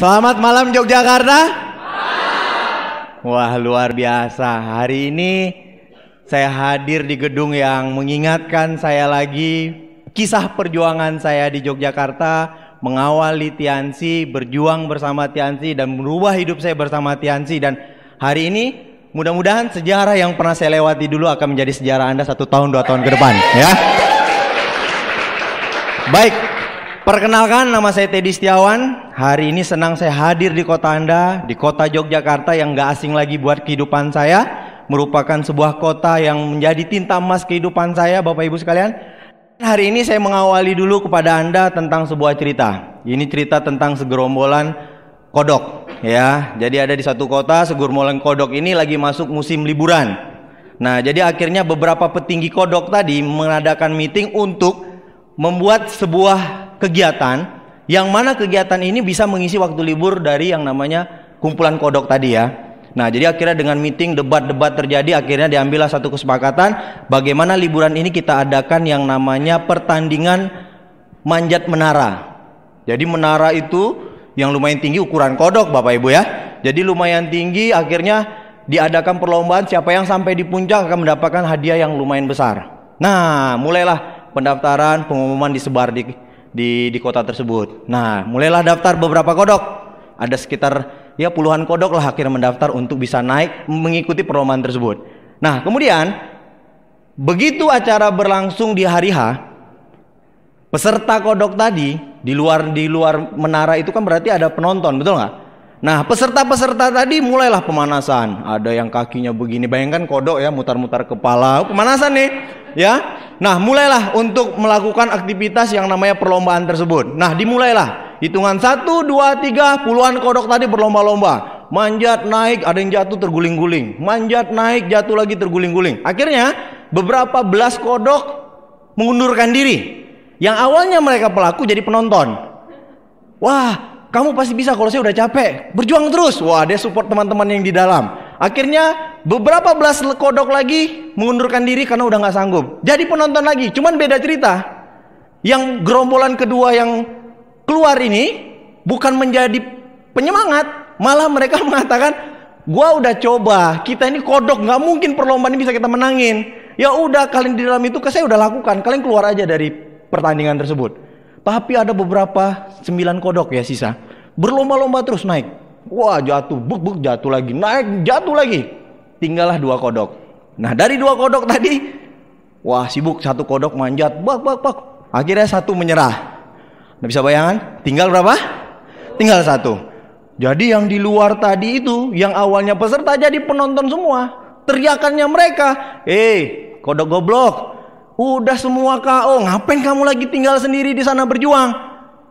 Selamat malam Yogyakarta. Wah, luar biasa. Hari ini saya hadir di gedung yang mengingatkan saya lagi kisah perjuangan saya di Yogyakarta, mengawali Tiansi, berjuang bersama Tiansi dan merubah hidup saya bersama Tiansi. Dan hari ini mudah-mudahan sejarah yang pernah saya lewati dulu akan menjadi sejarah Anda 1 tahun 2 tahun ke depan, ya. Baik, perkenalkan, nama saya Teddy Setiawan. Hari ini senang saya hadir di kota Anda, di kota Yogyakarta yang gak asing lagi buat kehidupan saya. Merupakan sebuah kota yang menjadi tinta emas kehidupan saya, Bapak Ibu sekalian. Hari ini saya mengawali dulu kepada Anda tentang sebuah cerita. Ini cerita tentang segerombolan kodok, ya. Jadi ada di satu kota, segerombolan kodok ini lagi masuk musim liburan. Nah, jadi akhirnya beberapa petinggi kodok tadi mengadakan meeting untuk membuat sebuah kegiatan yang mana kegiatan ini bisa mengisi waktu libur dari yang namanya kumpulan kodok tadi, ya. Nah, jadi akhirnya dengan meeting, debat-debat terjadi, akhirnya diambillah satu kesepakatan bagaimana liburan ini kita adakan yang namanya pertandingan manjat menara. Jadi menara itu yang lumayan tinggi, ukuran kodok, Bapak Ibu, ya. Jadi lumayan tinggi, akhirnya diadakan perlombaan, siapa yang sampai di puncak akan mendapatkan hadiah yang lumayan besar. Nah, mulailah pendaftaran, pengumuman disebar di kota tersebut. Nah, mulailah daftar beberapa kodok. Ada sekitar ya puluhan kodok lah akhirnya mendaftar untuk bisa naik mengikuti perlombaan tersebut. Nah, kemudian begitu acara berlangsung di hari H, peserta kodok tadi di luar menara itu kan berarti ada penonton, betul nggak? Nah, peserta-peserta tadi mulailah pemanasan. Ada yang kakinya begini, bayangkan kodok ya, mutar-mutar kepala, pemanasan nih, ya. Nah, mulailah untuk melakukan aktivitas yang namanya perlombaan tersebut. Nah, dimulailah hitungan 1, 2, 3, puluhan kodok tadi berlomba-lomba. Manjat, naik, ada yang jatuh terguling-guling. Manjat, naik, jatuh lagi terguling-guling. Akhirnya beberapa belas kodok mengundurkan diri. Yang awalnya mereka pelaku jadi penonton. Wah, kamu pasti bisa, kalau saya udah capek, berjuang terus. Wah, dia support teman-teman yang di dalam. Akhirnya beberapa belas kodok lagi mengundurkan diri karena udah gak sanggup. Jadi penonton lagi, cuman beda cerita. Yang gerombolan kedua yang keluar ini bukan menjadi penyemangat, malah mereka mengatakan, gua udah coba, kita ini kodok, gak mungkin perlombaan ini bisa kita menangin. Ya udah, kalian di dalam itu saya udah lakukan, kalian keluar aja dari pertandingan tersebut. Tapi ada beberapa 9 kodok ya sisa, berlomba-lomba terus naik. Wah, jatuh, buk jatuh lagi, naik, jatuh lagi. Tinggallah 2 kodok. Nah, dari 2 kodok tadi, wah sibuk, satu kodok manjat, bak. Akhirnya satu menyerah. Nah, bisa bayangan, tinggal berapa? Tinggal 1. Jadi yang di luar tadi itu, yang awalnya peserta jadi penonton semua. Teriakannya mereka, kodok goblok, udah semua KO, ngapain kamu lagi tinggal sendiri di sana berjuang?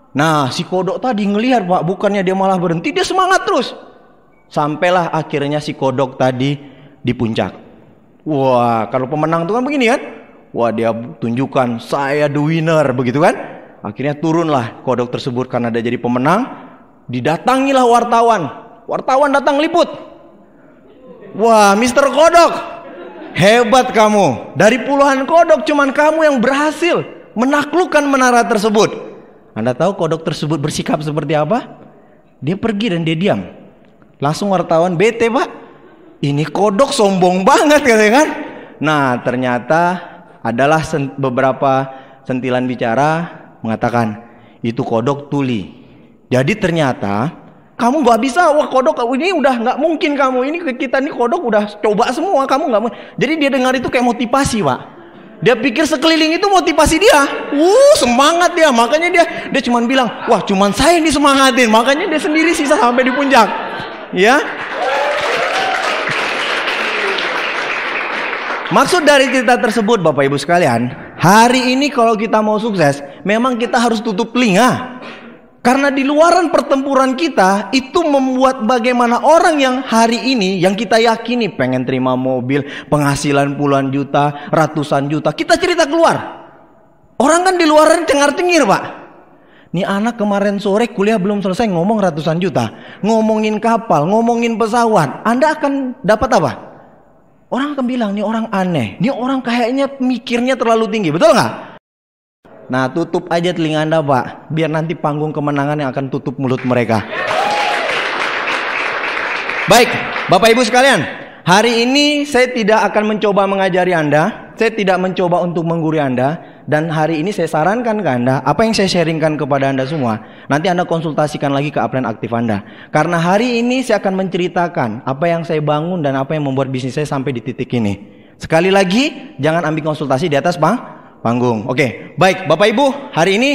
Nah, si kodok tadi ngelihat, Pak, bukannya dia malah berhenti, dia semangat terus. Sampailah akhirnya si kodok tadi di puncak. Wah, kalau pemenang itu kan begini kan? Wah, dia tunjukkan saya the winner, begitu kan? Akhirnya turunlah kodok tersebut karena dia jadi pemenang. Didatangilah wartawan. Wartawan datang liput. Wah, Mr. Kodok, hebat kamu. Dari puluhan kodok cuman kamu yang berhasil menaklukkan menara tersebut. Anda tahu kodok tersebut bersikap seperti apa? Dia pergi dan dia diam. Langsung wartawan bete, Pak. Ini kodok sombong banget, katanya kan? Nah, ternyata adalah beberapa sentilan bicara mengatakan itu kodok tuli. Jadi ternyata kamu nggak bisa, wah kodok ini udah nggak mungkin kamu. Ini kita nih kodok udah coba semua, kamu nggak mungkin. Jadi dia dengar itu kayak motivasi, Pak. Dia pikir sekeliling itu motivasi dia. Semangat dia. Makanya dia cuma bilang, wah cuman saya yang disemangatin. Makanya dia sendiri sisa sampai di puncak. Ya. Maksud dari cerita tersebut, Bapak Ibu sekalian, hari ini kalau kita mau sukses, memang kita harus tutup telinga. Karena di luaran pertempuran kita itu membuat bagaimana orang yang hari ini yang kita yakini pengen terima mobil, penghasilan puluhan juta, ratusan juta, kita cerita keluar. Orang kan di luaran cengar-cengir, Pak. Nih anak kemarin sore kuliah belum selesai ngomong ratusan juta, ngomongin kapal, ngomongin pesawat. Anda akan dapat apa? Orang akan bilang nih orang aneh, nih orang kayaknya mikirnya terlalu tinggi, betul nggak? Nah, tutup aja telinga Anda, Pak, biar nanti panggung kemenangan yang akan tutup mulut mereka. Baik, Bapak Ibu sekalian, hari ini saya tidak akan mencoba mengajari Anda, saya tidak mencoba untuk menggurui Anda, dan hari ini saya sarankan ke Anda, apa yang saya sharingkan kepada Anda semua, nanti Anda konsultasikan lagi ke upline aktif Anda. Karena hari ini saya akan menceritakan apa yang saya bangun dan apa yang membuat bisnis saya sampai di titik ini. Sekali lagi, jangan ambil konsultasi di atas panggung. Oke, baik Bapak Ibu, hari ini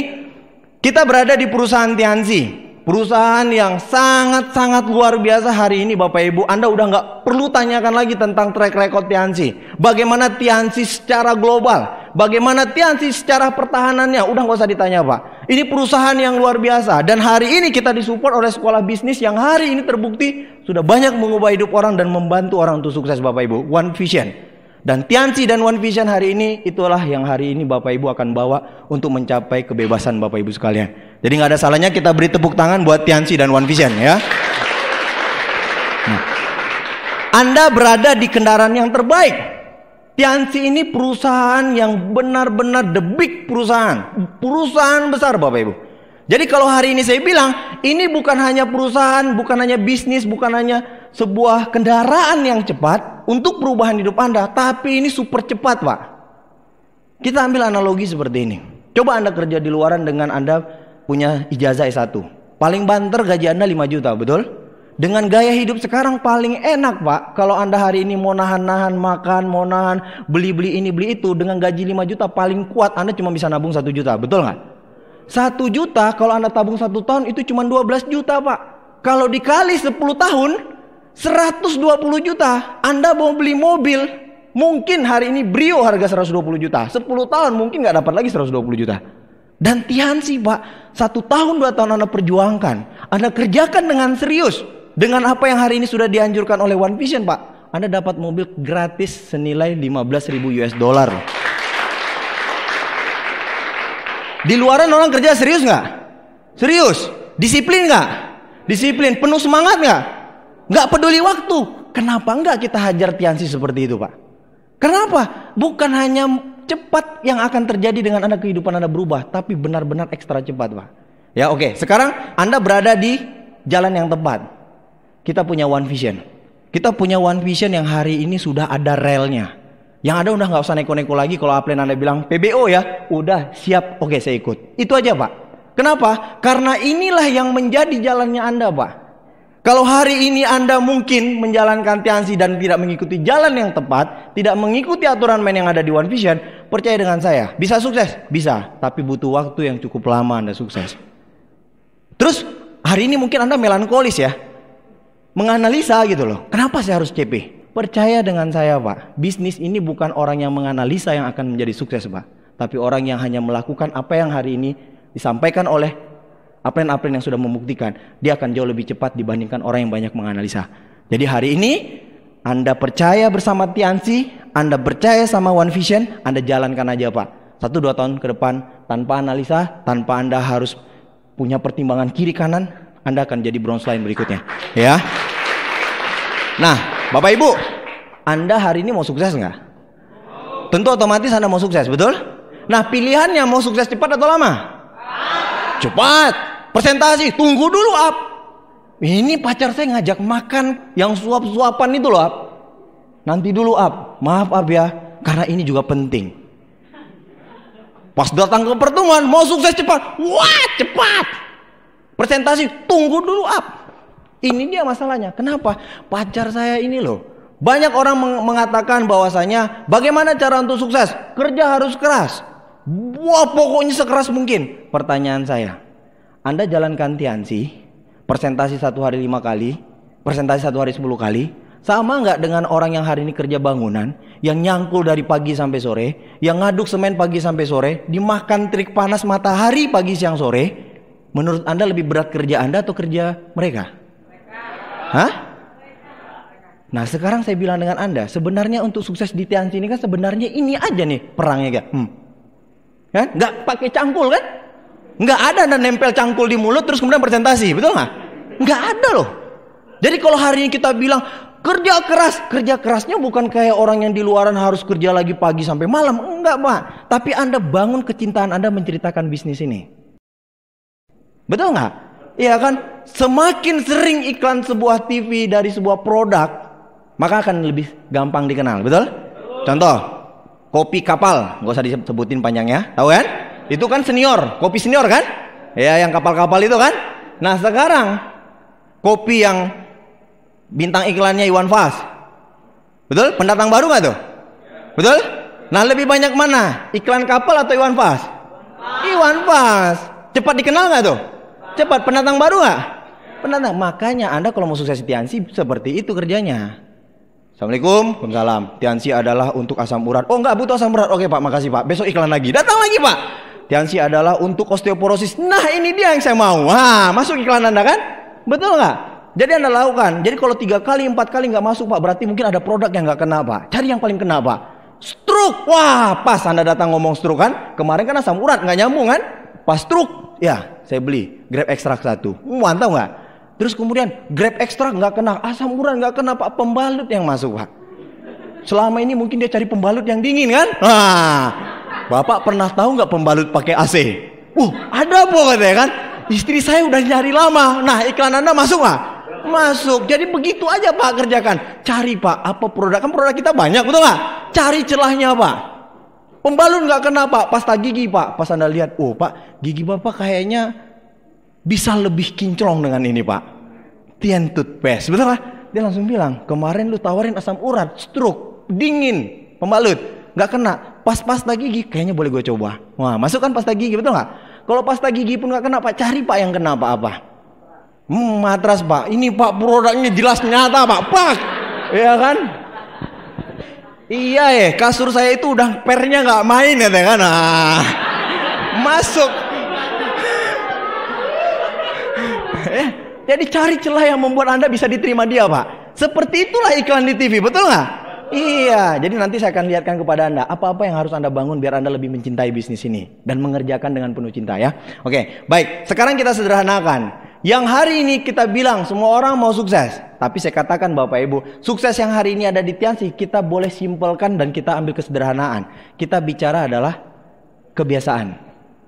kita berada di perusahaan Tianzi. Perusahaan yang sangat-sangat luar biasa hari ini Bapak Ibu. Anda udah nggak perlu tanyakan lagi tentang track record Tianzi. Bagaimana Tianzi secara global, bagaimana Tianzi secara pertahanannya, udah nggak usah ditanya Pak. Ini perusahaan yang luar biasa. Dan hari ini kita disupport oleh sekolah bisnis yang hari ini terbukti sudah banyak mengubah hidup orang dan membantu orang untuk sukses Bapak Ibu. One Vision. Dan Tianzi dan One Vision hari ini, itulah yang hari ini Bapak Ibu akan bawa untuk mencapai kebebasan Bapak Ibu sekalian. Jadi nggak ada salahnya kita beri tepuk tangan buat Tianzi dan One Vision ya. Nah, Anda berada di kendaraan yang terbaik. Tianzi ini perusahaan yang benar-benar the big perusahaan. Perusahaan besar Bapak Ibu. Jadi kalau hari ini saya bilang, ini bukan hanya perusahaan, bukan hanya bisnis, bukan hanya sebuah kendaraan yang cepat untuk perubahan hidup Anda, tapi ini super cepat Pak. Kita ambil analogi seperti ini. Coba Anda kerja di luaran dengan Anda punya ijazah S1. Paling banter gaji Anda 5 juta, betul? Dengan gaya hidup sekarang paling enak Pak. Kalau Anda hari ini mau nahan-nahan makan, mau nahan beli-beli ini, beli itu, dengan gaji 5 juta paling kuat Anda cuma bisa nabung 1 juta, betul nggak? 1 juta kalau Anda tabung 1 tahun itu cuma 12 juta Pak. Kalau dikali 10 tahun 120 juta. Anda mau beli mobil, mungkin hari ini Brio harga 120 juta. 10 tahun mungkin nggak dapat lagi 120 juta. Dan Tianzi Pak, 1 tahun 2 tahun Anda perjuangkan, Anda kerjakan dengan serius, dengan apa yang hari ini sudah dianjurkan oleh One Vision Pak, Anda dapat mobil gratis senilai 15.000 US dollar. Di luaran orang kerja serius nggak? Serius. Disiplin nggak? Disiplin. Penuh semangat nggak? Nggak peduli waktu. Kenapa nggak kita hajar Tianzi seperti itu Pak? Kenapa? Bukan hanya cepat yang akan terjadi dengan Anda, kehidupan Anda berubah, tapi benar-benar ekstra cepat Pak. Ya oke. Sekarang Anda berada di jalan yang tepat. Kita punya One Vision. Kita punya One Vision yang hari ini sudah ada relnya. Yang ada udah nggak usah neko-neko lagi. Kalau upline Anda bilang PBO ya, udah siap, oke saya ikut. Itu aja Pak. Kenapa? Karena inilah yang menjadi jalannya Anda Pak. Kalau hari ini Anda mungkin menjalankan Tianzi dan tidak mengikuti jalan yang tepat, tidak mengikuti aturan main yang ada di One Vision, percaya dengan saya, bisa sukses? Bisa, tapi butuh waktu yang cukup lama Anda sukses. Terus hari ini mungkin Anda melankolis ya, menganalisa gitu loh. Kenapa saya harus CP? Percaya dengan saya Pak, bisnis ini bukan orang yang menganalisa yang akan menjadi sukses Pak, tapi orang yang hanya melakukan apa yang hari ini disampaikan oleh upline-upline yang sudah membuktikan, dia akan jauh lebih cepat dibandingkan orang yang banyak menganalisa. Jadi hari ini Anda percaya bersama Tianzi, Anda percaya sama One Vision, Anda jalankan aja Pak. 1-2 tahun ke depan tanpa analisa, tanpa Anda harus punya pertimbangan kiri kanan, Anda akan jadi bronze line berikutnya. Ya. Nah, Bapak Ibu, Anda hari ini mau sukses nggak? Tentu otomatis Anda mau sukses, betul? Nah, pilihannya mau sukses cepat atau lama? Cepat. Presentasi, tunggu dulu up. Ini pacar saya ngajak makan yang suap-suapan itu loh up. Nanti dulu up. Maaf up ya, karena ini juga penting. Pas datang ke pertemuan, mau sukses cepat. Wah, cepat. Presentasi, tunggu dulu up. Ini dia masalahnya. Kenapa? Pacar saya ini loh. Banyak orang mengatakan bahwasanya bagaimana cara untuk sukses? Kerja harus keras. Wah, pokoknya sekeras mungkin. Pertanyaan saya, Anda jalankan Tianzi, presentasi 1 hari 5 kali, presentasi 1 hari 10 kali, sama nggak dengan orang yang hari ini kerja bangunan, yang nyangkul dari pagi sampai sore, yang ngaduk semen pagi sampai sore, dimakan terik panas matahari pagi siang sore? Menurut Anda lebih berat kerja Anda atau kerja mereka? Hah? Nah sekarang saya bilang dengan Anda, sebenarnya untuk sukses di Tianzi ini kan sebenarnya ini aja nih perangnya kan? Kan? Nggak pakai cangkul kan? Nggak ada Anda nempel cangkul di mulut terus kemudian presentasi, betul nggak? Nggak ada loh. Jadi kalau hari ini kita bilang kerja kerasnya bukan kayak orang yang di luaran harus kerja lagi pagi sampai malam, enggak Pak. Tapi Anda bangun kecintaan Anda menceritakan bisnis ini. Betul nggak? Iya kan? Semakin sering iklan sebuah TV dari sebuah produk, maka akan lebih gampang dikenal, betul? Contoh, kopi kapal, nggak usah disebutin panjangnya, tahu kan? Itu kan senior, kopi senior kan? Ya, yang kapal-kapal itu kan? Nah sekarang, kopi yang bintang iklannya Iwan Fals, betul? Pendatang baru nggak tuh? Betul? Nah lebih banyak mana? Iklan kapal atau Iwan Fals? Iwan Fals. Cepat dikenal nggak tuh? Cepat. Pendatang baru nggak? Pendatang. Makanya Anda kalau mau sukses di Tianxi seperti itu kerjanya. Assalamualaikum. Waalaikumsalam. Tianxi adalah untuk asam urat. Oh nggak butuh asam urat. Oke Pak, makasih Pak. Besok iklan lagi. Datang lagi Pak. Tianxi adalah untuk osteoporosis. Nah ini dia yang saya mau. Wah, masuk iklan Anda kan? Betul nggak? Jadi Anda lakukan. Jadi kalau 3 kali 4 kali nggak masuk Pak, berarti mungkin ada produk yang nggak kena Pak. Cari yang paling kena Pak. Stroke. Wah, pas Anda datang ngomong stroke kan? Kemarin kan asam urat nggak nyambung kan? Pas stroke, ya saya beli Grab Extract 1. Mantap nggak? Terus kemudian Grab Extract nggak kena, asam urat nggak kena Pak, pembalut yang masuk Pak. Selama ini mungkin dia cari pembalut yang dingin kan? Wah, Bapak pernah tahu nggak pembalut pakai AC? Ada po katanya kan? Istri saya udah nyari lama. Nah iklan Anda masuk nggak? Masuk. Jadi begitu aja Pak kerjakan. Cari Pak, apa produk, kan produk kita banyak, betul nggak? Cari celahnya Pak. Pembalut nggak kena Pak, pasta gigi Pak. Pas Anda lihat, oh Pak, gigi Bapak kayaknya bisa lebih kinclong dengan ini Pak. Tian toothpaste, betul nggak? Dia langsung bilang, kemarin lu tawarin asam urat, stroke, dingin, pembalut, nggak kena. Pas pasta gigi, kayaknya boleh gue coba. Wah, masukkan pasta gigi, betul nggak? Kalau pasta gigi pun nggak kena Pak, cari Pak yang kena Pak apa? Matras Pak, ini Pak produknya jelas nyata Pak, Pak, ya kan? Iya ya, kasur saya itu udah pernya nggak main ya kan? Nah, masuk. Jadi cari celah yang membuat Anda bisa diterima dia Pak. Seperti itulah iklan di TV, betul nggak? Iya, jadi nanti saya akan lihatkan kepada Anda apa-apa yang harus Anda bangun biar Anda lebih mencintai bisnis ini dan mengerjakan dengan penuh cinta ya. Oke, baik. Sekarang kita sederhanakan. Yang hari ini kita bilang semua orang mau sukses, tapi saya katakan Bapak Ibu, sukses yang hari ini ada di Tianxi kita boleh simpelkan dan kita ambil kesederhanaan. Kita bicara adalah kebiasaan.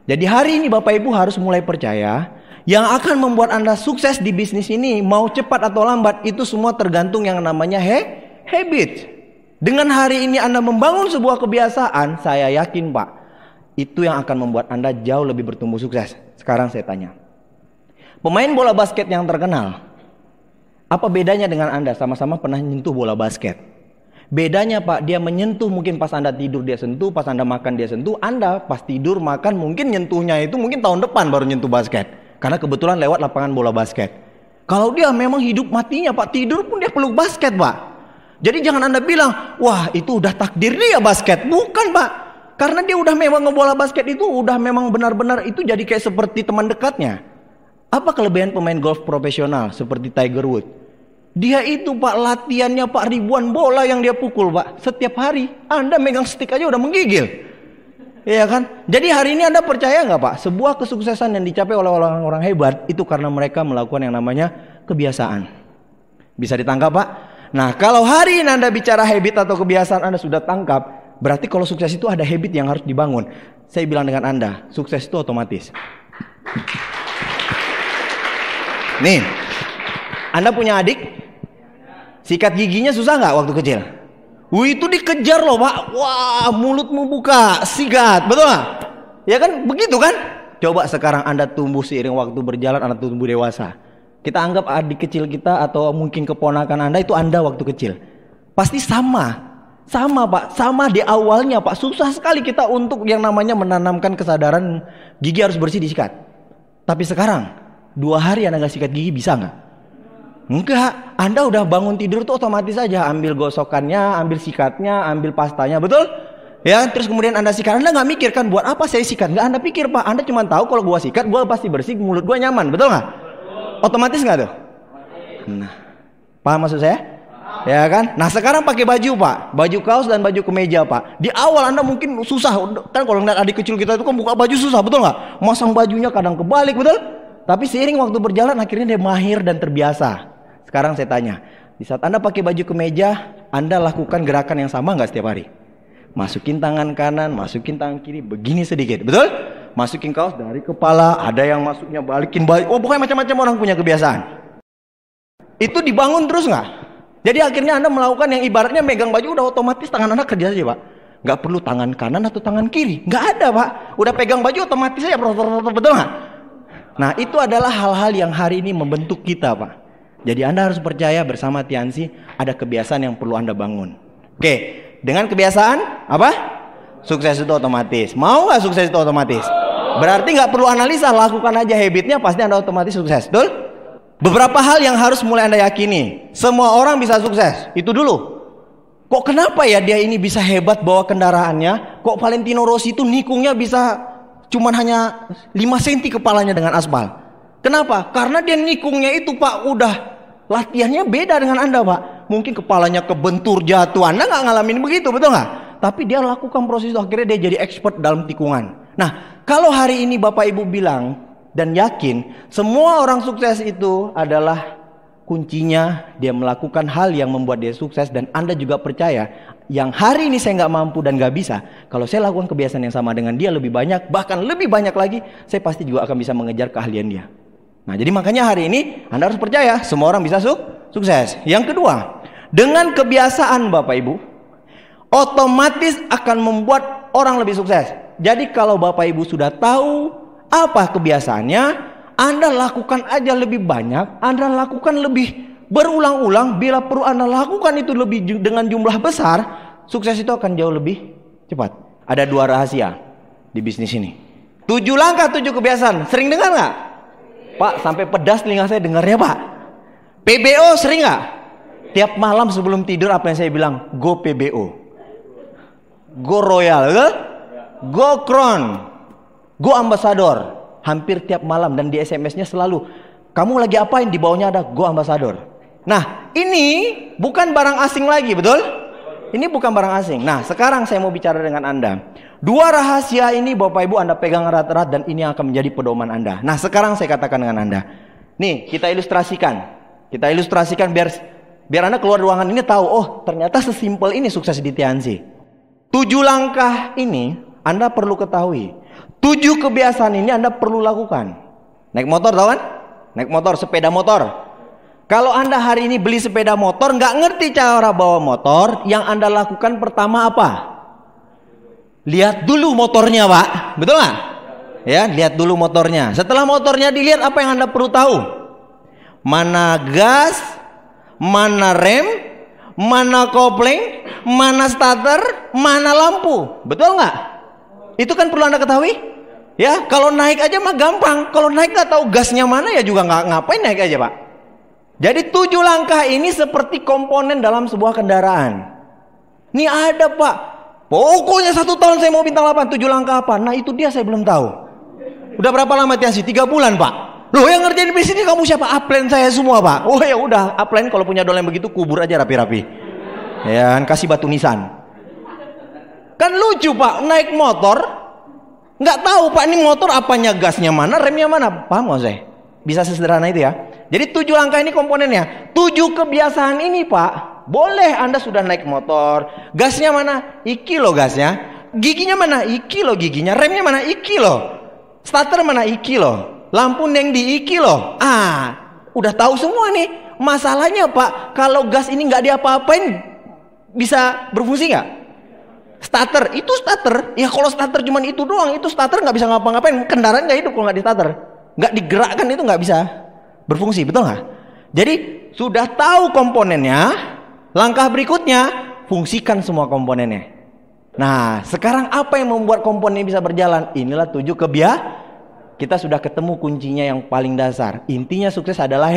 Jadi hari ini Bapak Ibu harus mulai percaya yang akan membuat Anda sukses di bisnis ini, mau cepat atau lambat, itu semua tergantung yang namanya habit. Dengan hari ini Anda membangun sebuah kebiasaan, saya yakin Pak, itu yang akan membuat Anda jauh lebih bertumbuh sukses. Sekarang saya tanya, pemain bola basket yang terkenal, apa bedanya dengan Anda? Sama-sama pernah nyentuh bola basket. Bedanya Pak, dia menyentuh mungkin pas Anda tidur dia sentuh, pas Anda makan dia sentuh. Anda pas tidur makan mungkin nyentuhnya itu mungkin tahun depan baru nyentuh basket, karena kebetulan lewat lapangan bola basket. Kalau dia memang hidup matinya Pak, tidur pun dia peluk basket Pak. Jadi jangan Anda bilang, wah itu udah takdir dia basket. Bukan Pak, karena dia udah memang ngebola basket itu udah memang benar-benar itu jadi kayak seperti teman dekatnya. Apa kelebihan pemain golf profesional seperti Tiger Woods? Dia itu Pak latihannya Pak ribuan bola yang dia pukul Pak setiap hari. Anda megang stick aja udah menggigil. Iya kan? Jadi hari ini Anda percaya nggak Pak? Sebuah kesuksesan yang dicapai oleh orang-orang hebat itu karena mereka melakukan yang namanya kebiasaan. Bisa ditangkap Pak? Nah kalau hari ini Anda bicara habit atau kebiasaan Anda sudah tangkap, berarti kalau sukses itu ada habit yang harus dibangun. Saya bilang dengan Anda, sukses itu otomatis. Nih, Anda punya adik, sikat giginya susah nggak waktu kecil? Itu dikejar loh Pak. Wah, mulutmu buka, sikat, betul nggak? Ya kan, begitu kan? Coba sekarang Anda tumbuh seiring waktu berjalan, Anda tumbuh dewasa. Kita anggap adik kecil kita atau mungkin keponakan Anda itu Anda waktu kecil. Pasti sama Pak, sama di awalnya Pak. Susah sekali kita untuk yang namanya menanamkan kesadaran gigi harus bersih disikat. Tapi sekarang 2 hari Anda nggak sikat gigi bisa nggak? Enggak, Anda udah bangun tidur tuh otomatis aja ambil gosokannya, ambil sikatnya, ambil pastanya, betul? Ya, terus kemudian Anda sikat. Anda nggak mikir kan buat apa saya sikat? Nggak Anda pikir Pak. Anda cuma tahu kalau gua sikat, gua pasti bersih, mulut gua nyaman, betul nggak? Otomatis nggak tuh? Nah, paham maksud saya? Ya kan? Nah sekarang pakai baju Pak, baju kaos dan baju kemeja Pak. Di awal Anda mungkin susah, kan kalau ngeliat adik kecil kita itu kan buka baju susah, betul nggak? Masang bajunya kadang kebalik, betul? Tapi seiring waktu berjalan akhirnya dia mahir dan terbiasa. Sekarang saya tanya, di saat Anda pakai baju kemeja, Anda lakukan gerakan yang sama nggak setiap hari? Masukin tangan kanan, masukin tangan kiri, begini sedikit, betul? masukin kaos dari kepala, ada yang masuknya balikin balik. Oh, pokoknya macam-macam orang punya kebiasaan. Itu dibangun terus nggak? Jadi akhirnya Anda melakukan yang ibaratnya megang baju udah otomatis tangan Anda kerja saja, Pak. Nggak perlu tangan kanan atau tangan kiri, nggak ada, Pak. Udah pegang baju otomatis saja, betul nggak? Nah, itu adalah hal-hal yang hari ini membentuk kita, Pak. Jadi Anda harus percaya bersama Tiansi ada kebiasaan yang perlu Anda bangun. Oke, dengan kebiasaan apa? Sukses itu otomatis. Mau nggak sukses itu otomatis? Berarti nggak perlu analisa, lakukan aja habitnya, pasti Anda otomatis sukses, betul? Beberapa hal yang harus mulai Anda yakini. Semua orang bisa sukses, itu dulu. Kok kenapa ya dia ini bisa hebat bawa kendaraannya? Kok Valentino Rossi itu nikungnya bisa cuman hanya 5 cm kepalanya dengan aspal? Kenapa? Karena dia nikungnya itu, Pak, udah latihannya beda dengan Anda, Pak. Mungkin kepalanya kebentur jatuh, Anda nggak ngalamin begitu, betul nggak? Tapi dia lakukan proses itu, akhirnya dia jadi expert dalam tikungan. Nah, kalau hari ini Bapak Ibu bilang dan yakin semua orang sukses itu adalah kuncinya dia melakukan hal yang membuat dia sukses, dan Anda juga percaya yang hari ini saya nggak mampu dan nggak bisa, kalau saya lakukan kebiasaan yang sama dengan dia lebih banyak, bahkan lebih banyak lagi, saya pasti juga akan bisa mengejar keahlian dia. Nah, jadi makanya hari ini Anda harus percaya semua orang bisa sukses. Yang kedua, dengan kebiasaan Bapak Ibu otomatis akan membuat orang lebih sukses. Jadi kalau Bapak Ibu sudah tahu apa kebiasaannya, Anda lakukan aja lebih banyak, Anda lakukan lebih berulang-ulang. Bila perlu Anda lakukan itu lebih dengan jumlah besar, sukses itu akan jauh lebih cepat. Ada 2 rahasia di bisnis ini. 7 langkah 7 kebiasaan. Sering dengar nggak? Pak, sampai pedas telinga saya dengarnya, Pak. PBO sering nggak? Tiap malam sebelum tidur apa yang saya bilang? Go PBO, Go Royal, betul? Go Crown, Go Ambassador. Hampir tiap malam, dan di SMS-nya selalu, kamu lagi apain? Di bawahnya ada Go Ambassador. Nah, ini bukan barang asing lagi, betul? Ini bukan barang asing. Nah, sekarang saya mau bicara dengan Anda. 2 rahasia ini Bapak Ibu Anda pegang erat-erat, dan ini akan menjadi pedoman Anda. Nah, sekarang saya katakan dengan Anda. Nih, kita ilustrasikan. Kita ilustrasikan biar Anda keluar ruangan ini tahu, oh ternyata sesimpel ini sukses di Tiansi. 7 langkah ini Anda perlu ketahui. 7 kebiasaan ini Anda perlu lakukan. Naik motor, tahu kan? Naik motor, sepeda motor. Kalau Anda hari ini beli sepeda motor, nggak ngerti cara bawa motor, yang Anda lakukan pertama apa? Lihat dulu motornya, Pak. Betul nggak? Ya, lihat dulu motornya. Setelah motornya dilihat, apa yang Anda perlu tahu? Mana gas, mana rem, mana kopling, mana starter, mana lampu. Betul nggak? Itu kan perlu Anda ketahui. Ya, kalau naik aja mah gampang. Kalau naik nggak tahu gasnya mana ya juga nggak ngapain naik aja, Pak. Jadi 7 langkah ini seperti komponen dalam sebuah kendaraan. Ini ada, Pak. Pokoknya 1 tahun saya mau bintang 8. 7 langkah apa? Nah, itu dia saya belum tahu. Udah berapa lama Tiansi? 3 bulan, Pak. Loh, yang ngerjain bisnis ini kamu siapa? Upline saya semua, Pak. Oh ya udah, upline kalau punya dolen begitu kubur aja rapi-rapi. Ya, kasih batu nisan. Kan lucu, Pak, naik motor nggak tahu, Pak, ini motor apanya, gasnya mana, remnya mana. Paham nggak saya? Bisa sesederhana itu ya. Jadi 7 langkah ini komponennya. 7 kebiasaan ini, Pak. Boleh Anda sudah naik motor, gasnya mana? Iki loh gasnya. Giginya mana? Iki loh giginya. Remnya mana? Iki loh. Starter mana? Iki loh. Lampu neng di iki loh. Udah tahu semua nih. Masalahnya, Pak, kalau gas ini nggak diapa-apain, bisa berfungsi nggak? Starter, itu starter. Ya kalau starter cuman itu doang, itu starter nggak bisa ngapa-ngapain. Kendaraan nggak hidup kalau nggak di starter. Nggak digerakkan itu nggak bisa berfungsi, betul nggak? Jadi sudah tahu komponennya, langkah berikutnya fungsikan semua komponennya. Nah, sekarang apa yang membuat komponennya bisa berjalan? Inilah 7 kebiasaan. Kita sudah ketemu kuncinya yang paling dasar. Intinya sukses adalah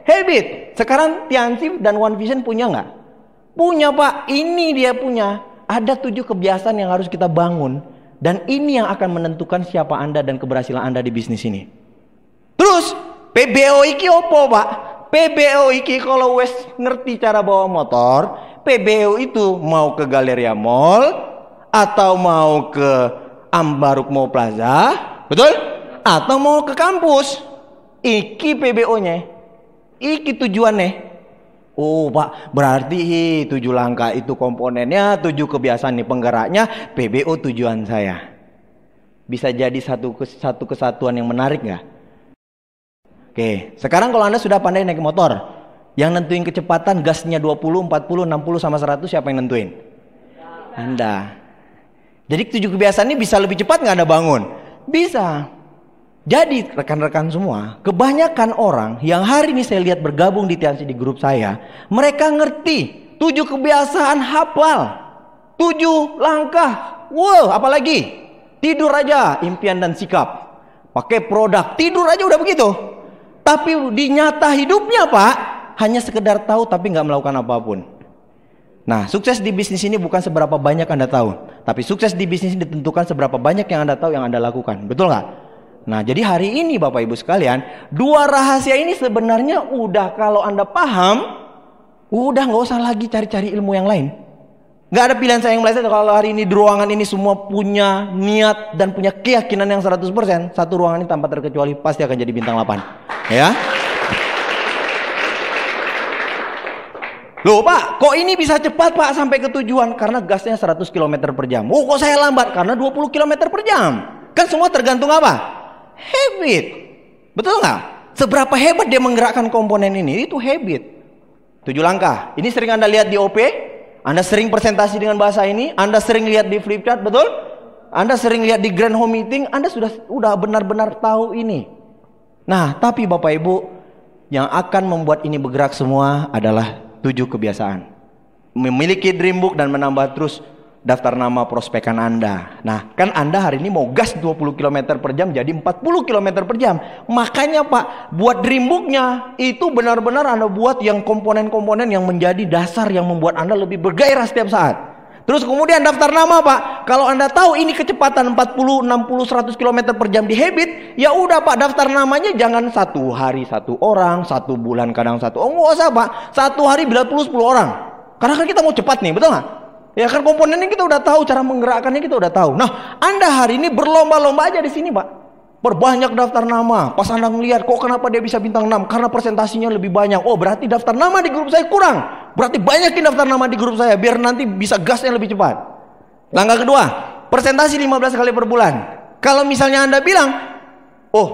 habit. Sekarang Tiansi dan One Vision punya nggak? Punya, Pak. Ini dia punya. Ada 7 kebiasaan yang harus kita bangun, dan ini yang akan menentukan siapa Anda dan keberhasilan Anda di bisnis ini. Terus PBO iki opo, Pak? PBO iki kalau wes ngerti cara bawa motor, PBO itu mau ke Galeria Mall atau mau ke Ambaruk Mall Plaza, betul? Atau mau ke kampus. Iki PBO-nya. Iki tujuannya. Oh, Pak, berarti 7 langkah itu komponennya, 7 kebiasaan nih penggeraknya, PBO tujuan saya. bisa jadi satu kesatuan yang menarik nggak? Oke, sekarang kalau Anda sudah pandai naik motor, yang nentuin kecepatan gasnya 20, 40, 60 sama 100 siapa yang nentuin? Anda. Jadi 7 kebiasaan ini bisa lebih cepat nggak Anda bangun? Bisa. Jadi rekan-rekan semua, kebanyakan orang yang hari ini saya lihat bergabung di TNC di grup saya, mereka ngerti 7 kebiasaan, hafal 7 langkah. Wow, apalagi tidur aja, impian dan sikap. Pakai produk, tidur aja udah begitu. Tapi di nyata hidupnya Pak, hanya sekedar tahu tapi nggak melakukan apapun. Nah, sukses di bisnis ini bukan seberapa banyak Anda tahu, tapi sukses di bisnis ini ditentukan seberapa banyak yang Anda tahu yang Anda lakukan. Betul nggak? Nah, jadi hari ini Bapak Ibu sekalian, 2 rahasia ini sebenarnya udah kalau Anda paham, udah nggak usah lagi cari-cari ilmu yang lain. Nggak ada pilihan saya yang meleset. Kalau hari ini di ruangan ini semua punya niat dan punya keyakinan yang 100%, satu ruangan ini tanpa terkecuali pasti akan jadi bintang 8. Ya. Loh Pak, kok ini bisa cepat Pak sampai ke tujuan? Karena gasnya 100 km per jam. Oh kok saya lambat? Karena 20 km per jam. Kan semua tergantung apa? Habit. Betul nggak? Seberapa hebat dia menggerakkan komponen ini, itu habit. 7 langkah. Ini sering Anda lihat di OP. Anda sering presentasi dengan bahasa ini. Anda sering lihat di flip chart, betul? Anda sering lihat di grand home meeting. Anda sudah benar-benar tahu ini. Nah, tapi Bapak Ibu, yang akan membuat ini bergerak semua adalah 7 kebiasaan. Memiliki dream book dan menambah terus daftar nama prospekan Anda. Nah, kan Anda hari ini mau gas 20 km per jam jadi 40 km per jam. Makanya Pak, buat dream booknya itu benar-benar Anda buat yang komponen-komponen yang menjadi dasar yang membuat Anda lebih bergairah setiap saat. Terus kemudian daftar nama Pak. Kalau Anda tahu ini kecepatan 40, 60, 100 km per jam di habit, ya udah Pak, daftar namanya jangan 1 hari 1 orang, 1 bulan kadang 1 orang. Nggak usah Pak, 1 hari bila 10 orang. Karena kan kita mau cepat nih, betul nggak? Ya kan komponennya kita udah tahu, cara menggerakkannya kita udah tahu. Nah, Anda hari ini berlomba-lomba aja di sini Pak. Perbanyak daftar nama. Pas Anda ngelihat kok kenapa dia bisa bintang 6? Karena presentasinya lebih banyak. Oh berarti daftar nama di grup saya kurang. Berarti banyakin daftar nama di grup saya biar nanti bisa gasnya lebih cepat. Langkah kedua, presentasi 15 kali per bulan. Kalau misalnya Anda bilang, oh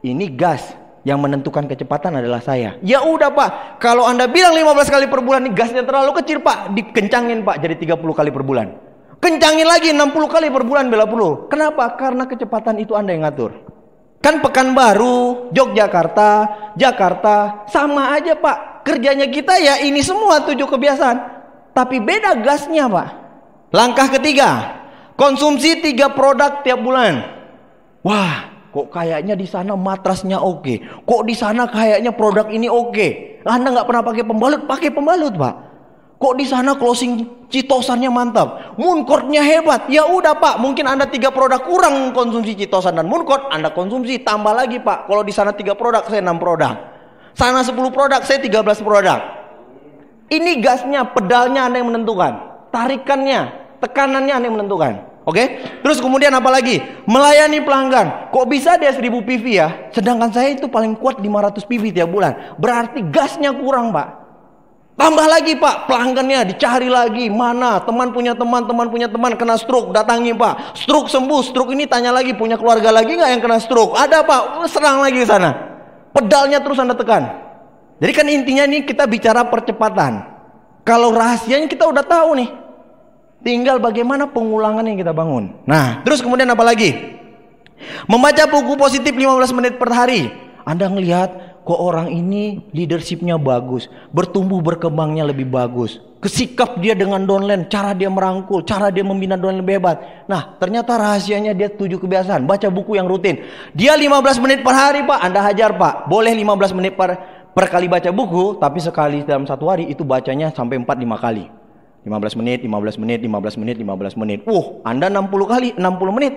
ini gas yang menentukan kecepatan adalah saya. Ya udah Pak, kalau Anda bilang 15 kali per bulan, ini gasnya terlalu kecil Pak, dikencangin Pak jadi 30 kali per bulan. Kencangin lagi 60 kali per bulan bila perlu. Kenapa? Karena kecepatan itu Anda yang ngatur. Kan Pekanbaru, Yogyakarta, Jakarta sama aja Pak. Kerjanya kita ya ini semua 7 kebiasaan. Tapi beda gasnya Pak. Langkah ketiga, konsumsi 3 produk tiap bulan. Wah, kok kayaknya di sana matrasnya oke. Kok di sana kayaknya produk ini oke. Anda nggak pernah pakai pembalut Pak. Kok di sana closing citosannya mantap, Mooncourt-nya hebat. Ya udah Pak, mungkin Anda 3 produk kurang konsumsi citosan dan Mooncourt, Anda konsumsi tambah lagi Pak. Kalau di sana 3 produk, saya 6 produk. Sana 10 produk, saya 13 produk. Ini gasnya, pedalnya Anda yang menentukan. Tarikannya, tekanannya Anda yang menentukan. Oke? Terus kemudian apa lagi? Melayani pelanggan. Kok bisa dia 1000 PV ya? Sedangkan saya itu paling kuat 500 PV tiap bulan. Berarti gasnya kurang Pak. Tambah lagi Pak, pelanggannya dicari lagi. Mana teman punya teman kena stroke, datangi Pak. Stroke sembuh, stroke ini tanya lagi, punya keluarga lagi nggak yang kena stroke? Ada Pak, serang lagi ke sana. Pedalnya terus Anda tekan. Jadi kan intinya nih kita bicara percepatan. Kalau rahasianya kita udah tahu nih. Tinggal bagaimana pengulangan yang kita bangun. Nah, terus kemudian apa lagi? Membaca buku positif 15 menit per hari. Anda ngelihat kok orang ini leadershipnya bagus, bertumbuh berkembangnya lebih bagus, kesikap dia dengan downline, cara dia merangkul, cara dia membina downline lebih hebat. Nah ternyata rahasianya dia 7 kebiasaan. Baca buku yang rutin. Dia 15 menit per hari Pak, Anda hajar Pak. Boleh 15 menit per kali baca buku, tapi sekali dalam 1 hari itu bacanya sampai 4-5 kali. 15 menit, 15 menit, 15 menit, 15 menit. Anda 60 kali, 60 menit.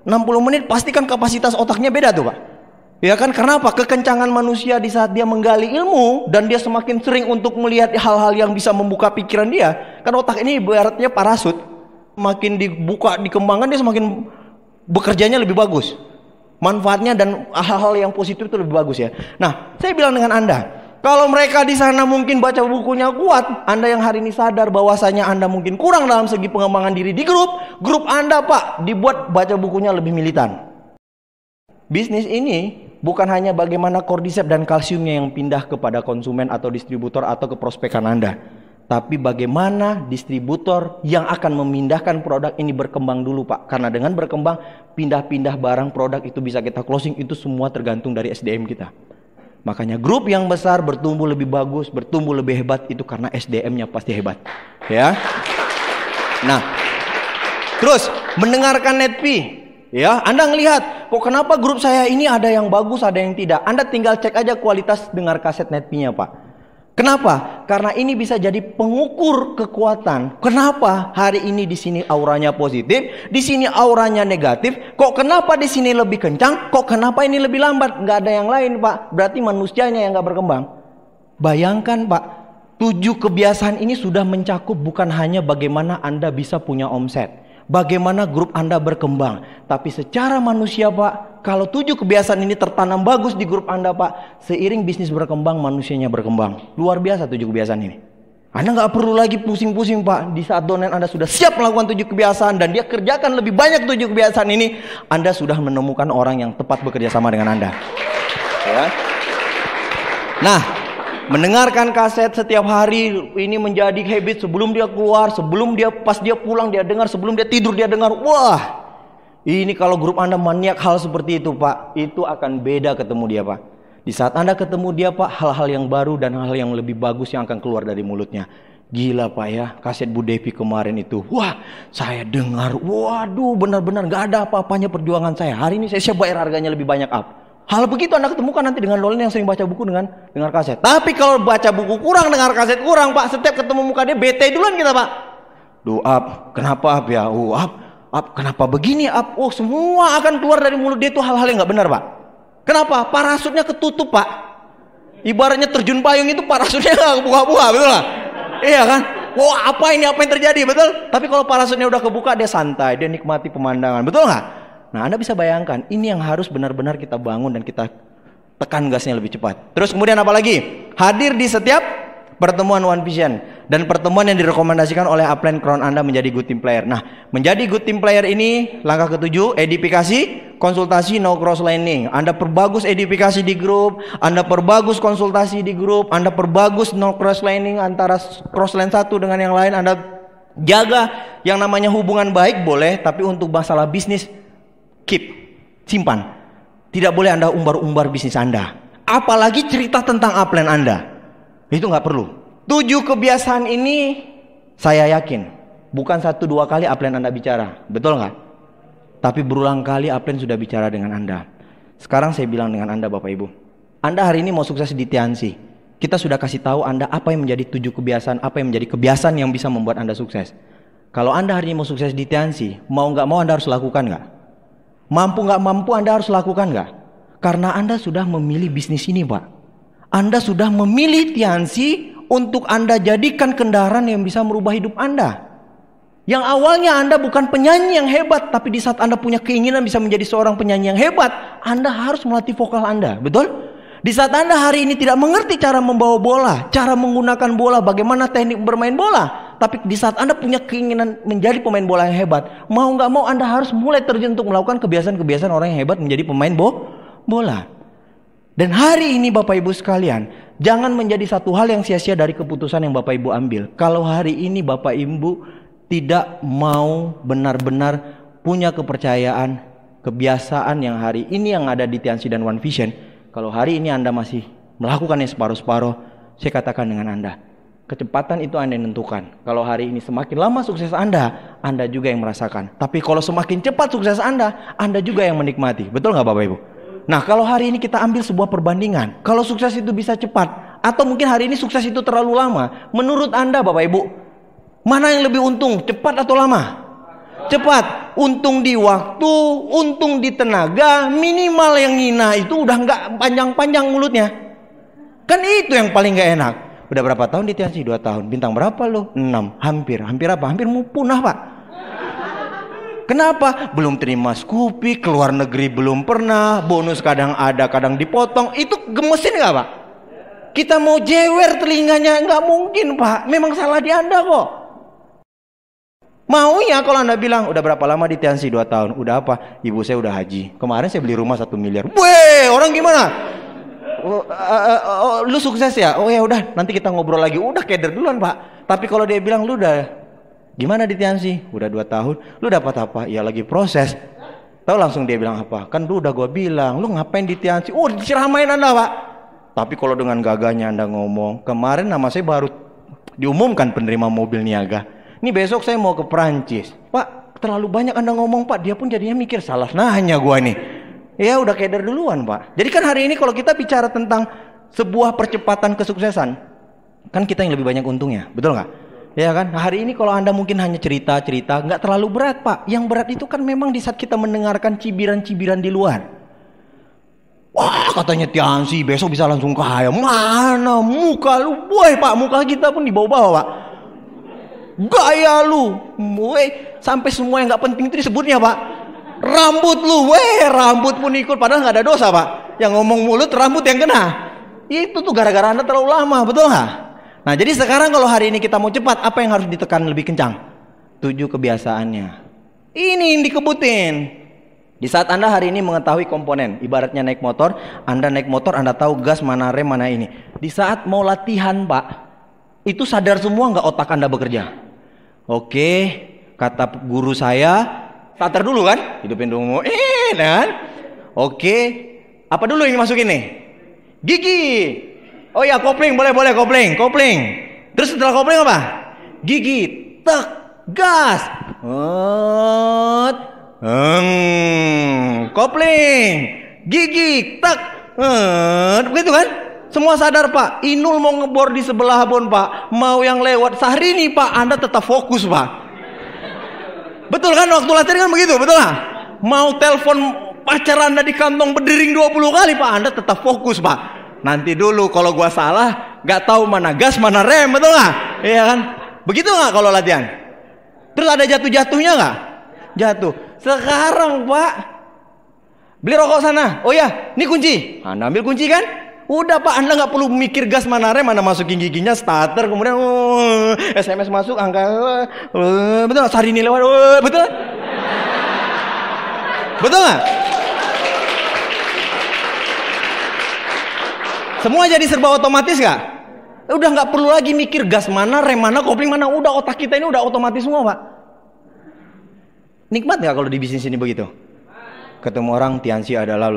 60 menit pastikan kapasitas otaknya beda tuh Pak. Ya kan, karena apa? Kekencangan manusia di saat dia menggali ilmu dan dia semakin sering untuk melihat hal-hal yang bisa membuka pikiran dia. Kan otak ini ibaratnya parasut. Makin dibuka, dikembangkan dia semakin bekerjanya lebih bagus. Manfaatnya dan hal-hal yang positif itu lebih bagus ya. Nah, saya bilang dengan Anda, Kalau mereka di sana mungkin baca bukunya kuat, Anda yang hari ini sadar bahwasanya Anda mungkin kurang dalam segi pengembangan diri di grup Anda Pak dibuat baca bukunya lebih militan. Bisnis ini bukan hanya bagaimana cordyceps dan kalsiumnya yang pindah kepada konsumen atau distributor atau ke prospekan Anda, tapi bagaimana distributor yang akan memindahkan produk ini berkembang dulu Pak. Karena dengan berkembang, pindah-pindah barang produk itu bisa kita closing, itu semua tergantung dari SDM kita. Makanya grup yang besar bertumbuh lebih bagus, bertumbuh lebih hebat, itu karena SDM-nya pasti hebat. Ya. Nah, terus mendengarkan netpi. Ya, Anda ngelihat, kok kenapa grup saya ini ada yang bagus, ada yang tidak. Anda tinggal cek aja kualitas dengar kaset netpinya Pak. Kenapa? Karena ini bisa jadi pengukur kekuatan. Kenapa hari ini di sini auranya positif, di sini auranya negatif? Kok kenapa di sini lebih kencang? Kok kenapa ini lebih lambat? Nggak ada yang lain Pak. Berarti manusianya yang nggak berkembang. Bayangkan Pak, 7 kebiasaan ini sudah mencakup bukan hanya bagaimana Anda bisa punya omset, bagaimana grup Anda berkembang, tapi secara manusia Pak, kalau 7 kebiasaan ini tertanam bagus di grup Anda Pak, seiring bisnis berkembang, manusianya berkembang. Luar biasa 7 kebiasaan ini. Anda nggak perlu lagi pusing-pusing Pak. Di saat donen Anda sudah siap melakukan 7 kebiasaan dan dia kerjakan lebih banyak 7 kebiasaan ini, Anda sudah menemukan orang yang tepat bekerja sama dengan Anda. Ya. Nah, mendengarkan kaset setiap hari ini menjadi habit. Sebelum dia keluar, pas dia pulang dia dengar, sebelum dia tidur dia dengar. Wah, ini kalau grup Anda maniak hal seperti itu Pak, itu akan beda ketemu dia Pak. Di saat Anda ketemu dia Pak, hal-hal yang baru dan hal yang lebih bagus yang akan keluar dari mulutnya. Gila Pak ya, kaset Bu Devi kemarin itu. Wah, saya dengar, waduh benar-benar gak ada apa-apanya perjuangan saya. Hari ini saya siap bayar harganya lebih banyak up. Hal begitu Anda ketemukan nanti dengan dolen yang sering baca buku dengan dengar kaset. Tapi kalau baca buku kurang, dengar kaset kurang Pak, setiap ketemu muka dia bete duluan kita Pak. Duh up, kenapa up ya? Up, kenapa begini up? Oh, semua akan keluar dari mulut dia itu hal-hal yang gak benar Pak. Kenapa? Parasutnya ketutup Pak. Ibaratnya terjun payung itu parasutnya gak buka-buka, betul gak? Iya kan? Wah, apa ini? Apa yang terjadi? Betul? Tapi kalau parasutnya udah kebuka, dia santai, dia nikmati pemandangan, betul gak? Nah, Anda bisa bayangkan, ini yang harus benar-benar kita bangun dan kita tekan gasnya lebih cepat. Terus kemudian apa lagi? Hadir di setiap pertemuan One Vision dan pertemuan yang direkomendasikan oleh upline crown Anda menjadi good team player. Nah, menjadi good team player ini langkah ke-7, edifikasi, konsultasi, no cross lining. Anda perbagus edifikasi di grup, Anda perbagus konsultasi di grup, Anda perbagus no cross lining antara cross line satu dengan yang lain. Anda jaga yang namanya hubungan baik boleh, tapi untuk masalah bisnis keep, simpan. Tidak boleh Anda umbar-umbar bisnis Anda. Apalagi cerita tentang upline Anda. Itu nggak perlu. 7 kebiasaan ini saya yakin bukan 1-2 kali upline Anda bicara, betul nggak? Tapi berulang kali upline sudah bicara dengan Anda. Sekarang saya bilang dengan Anda Bapak Ibu, Anda hari ini mau sukses di Tiansi. Kita sudah kasih tahu Anda apa yang menjadi 7 kebiasaan, apa yang menjadi kebiasaan yang bisa membuat Anda sukses. Kalau Anda hari ini mau sukses di Tiansi, mau nggak mau Anda harus lakukan nggak? Mampu nggak mampu Anda harus lakukan nggak? Karena Anda sudah memilih bisnis ini Pak. Anda sudah memilih Tiansi untuk Anda jadikan kendaraan yang bisa merubah hidup Anda. Yang awalnya Anda bukan penyanyi yang hebat, tapi di saat Anda punya keinginan bisa menjadi seorang penyanyi yang hebat, Anda harus melatih vokal Anda, betul? Di saat Anda hari ini tidak mengerti cara membawa bola, cara menggunakan bola, bagaimana teknik bermain bola, tapi di saat Anda punya keinginan menjadi pemain bola yang hebat, mau nggak mau Anda harus mulai terjun untuk melakukan kebiasaan-kebiasaan orang yang hebat menjadi pemain bola. Dan hari ini Bapak Ibu sekalian, jangan menjadi satu hal yang sia-sia dari keputusan yang Bapak Ibu ambil. Kalau hari ini Bapak Ibu tidak mau benar-benar punya kepercayaan, kebiasaan yang hari ini yang ada di Tiansi dan One Vision, kalau hari ini Anda masih melakukannya separuh-separuh, saya katakan dengan Anda, kecepatan itu Anda yang menentukan. Kalau hari ini semakin lama sukses Anda juga yang merasakan. Tapi kalau semakin cepat sukses Anda juga yang menikmati. Betul nggak Bapak Ibu? Nah, kalau hari ini kita ambil sebuah perbandingan, kalau sukses itu bisa cepat, atau mungkin hari ini sukses itu terlalu lama, menurut Anda Bapak Ibu, mana yang lebih untung, cepat atau lama? Cepat. Untung di waktu, untung di tenaga, minimal yang ngina itu udah nggak panjang-panjang mulutnya. Kan itu yang paling nggak enak. Udah berapa tahun di Tiansi? 2 tahun. Bintang berapa lo? 6. Hampir apa? Hampir mau punah Pak. Kenapa? Belum terima Scoopy, keluar negeri belum pernah, bonus kadang ada, kadang dipotong. Itu gemesin nggak Pak? Kita mau jewer telinganya, nggak mungkin Pak. Memang salah di Anda kok. Maunya kalau Anda bilang, udah berapa lama di Tiansi? 2 tahun. Udah apa? Ibu saya udah haji. Kemarin saya beli rumah 1 miliar. Weh, orang gimana? Lu sukses ya? Oh ya udah, nanti kita ngobrol lagi. Udah keder duluan Pak. Tapi kalau dia bilang, lu udah gimana di Tiansi? Udah 2 tahun. Lu dapat apa? Ya lagi proses. Tahu langsung dia bilang apa? Kan lu udah gua bilang, lu ngapain di Tiansi? Oh, diceramain Anda Pak. Tapi kalau dengan gagahnya Anda ngomong, kemarin nama saya baru diumumkan penerima mobil niaga. Ini besok saya mau ke Perancis. Pak, terlalu banyak Anda ngomong Pak. Dia pun jadinya mikir, salah nanya gua nih. Ya udah keder duluan Pak. Jadi kan hari ini kalau kita bicara tentang sebuah percepatan kesuksesan, kan kita yang lebih banyak untungnya, betul nggak? Ya kan? Hari ini kalau Anda mungkin hanya cerita-cerita, nggak terlalu berat Pak. Yang berat itu kan memang di saat kita mendengarkan cibiran-cibiran di luar. Wah katanya Tiansi besok bisa langsung kaya. Mana muka lu? Boy Pak, muka kita pun dibawa-bawa Pak. Gaya lu, weh, sampai semua yang nggak penting itu disebutnya Pak. Rambut lu, weh, rambut pun ikut. Padahal nggak ada dosa Pak. Yang ngomong mulut rambut yang kena. Itu tuh gara-gara Anda terlalu lama, betul nggak? Nah jadi sekarang kalau hari ini kita mau cepat, apa yang harus ditekan lebih kencang? 7 kebiasaannya. Ini yang dikebutin. Di saat Anda hari ini mengetahui komponen, ibaratnya naik motor, Anda naik motor, Anda tahu gas, mana rem, mana ini. Di saat mau latihan Pak, itu sadar semua nggak otak Anda bekerja? Oke, kata guru saya, starter dulu kan? Hidupin dulu, kan? Oke, apa dulu yang dimasukin nih? Gigi. Oh ya, kopling, boleh kopling. Terus setelah kopling apa? Gigi, tek, gas. Kopling, gigi, tak, begitu kan? Semua sadar Pak. Inul mau ngebor di sebelah Bon Pak, mau yang lewat sehari ini Pak, Anda tetap fokus Pak. Betul kan? Waktu latihan kan begitu, betul lah. Mau telepon pacar Anda di kantong berdering 20 kali Pak, Anda tetap fokus Pak. Nanti dulu kalau gua salah, nggak tahu mana gas, mana rem, betul nggak? Iya kan? Begitu nggak kalau latihan? Terus ada jatuh-jatuhnya nggak? Jatuh. Sekarang Pak, beli rokok sana. Oh ya, ini kunci. Anda ambil kunci kan? Udah Pak, Anda nggak perlu mikir gas mana rem, mana masukin giginya, starter, kemudian SMS masuk, angka, betul. Sari ini lewat, betul. Betul nggak? Semua jadi serba otomatis nggak? Udah nggak perlu lagi mikir gas mana, rem mana, kopling mana. Udah otak kita ini udah otomatis semua Pak. Nikmat nggak kalau di bisnis ini begitu? Ketemu orang, Tiansi adalah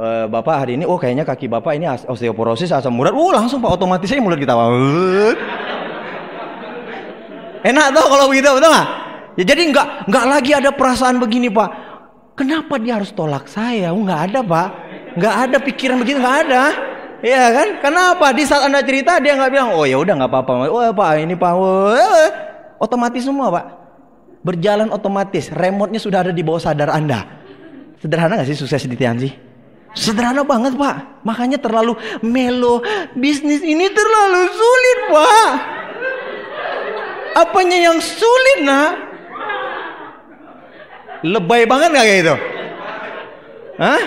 Bapak hari ini, oh kayaknya kaki Bapak ini osteoporosis, asam urat. Langsung Pak, otomatis aja mulut kita. Enak tuh kalau begitu, betul nggak? Ya jadi nggak lagi ada perasaan begini Pak. Kenapa dia harus tolak saya? Nggak ada Pak. Nggak ada pikiran begitu, nggak ada. Iya kan? Kenapa? Di saat Anda cerita dia nggak bilang, oh ya udah nggak apa-apa. Oh Pak ini Pak, otomatis semua Pak. Berjalan otomatis, remote-nya sudah ada di bawah sadar Anda. Sederhana gak sih sukses di Tiansi? Sederhana banget Pak. Makanya terlalu melo. Bisnis ini terlalu sulit Pak. Apanya yang sulit nak? Lebay banget gak kayak gitu? Hah?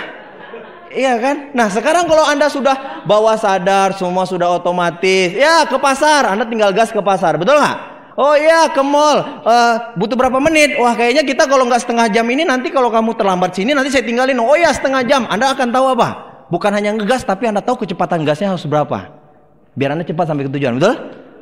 Iya kan? Nah sekarang kalau Anda sudah bawah sadar, semua sudah otomatis. Ya ke pasar, Anda tinggal gas ke pasar, betul gak? Oh iya ke mall, butuh berapa menit? Wah kayaknya kita kalau nggak setengah jam ini, nanti kalau kamu terlambat sini nanti saya tinggalin. Oh iya setengah jam. Anda akan tahu apa? Bukan hanya ngegas, tapi Anda tahu kecepatan gasnya harus berapa, biar Anda cepat sampai ke tujuan, betul?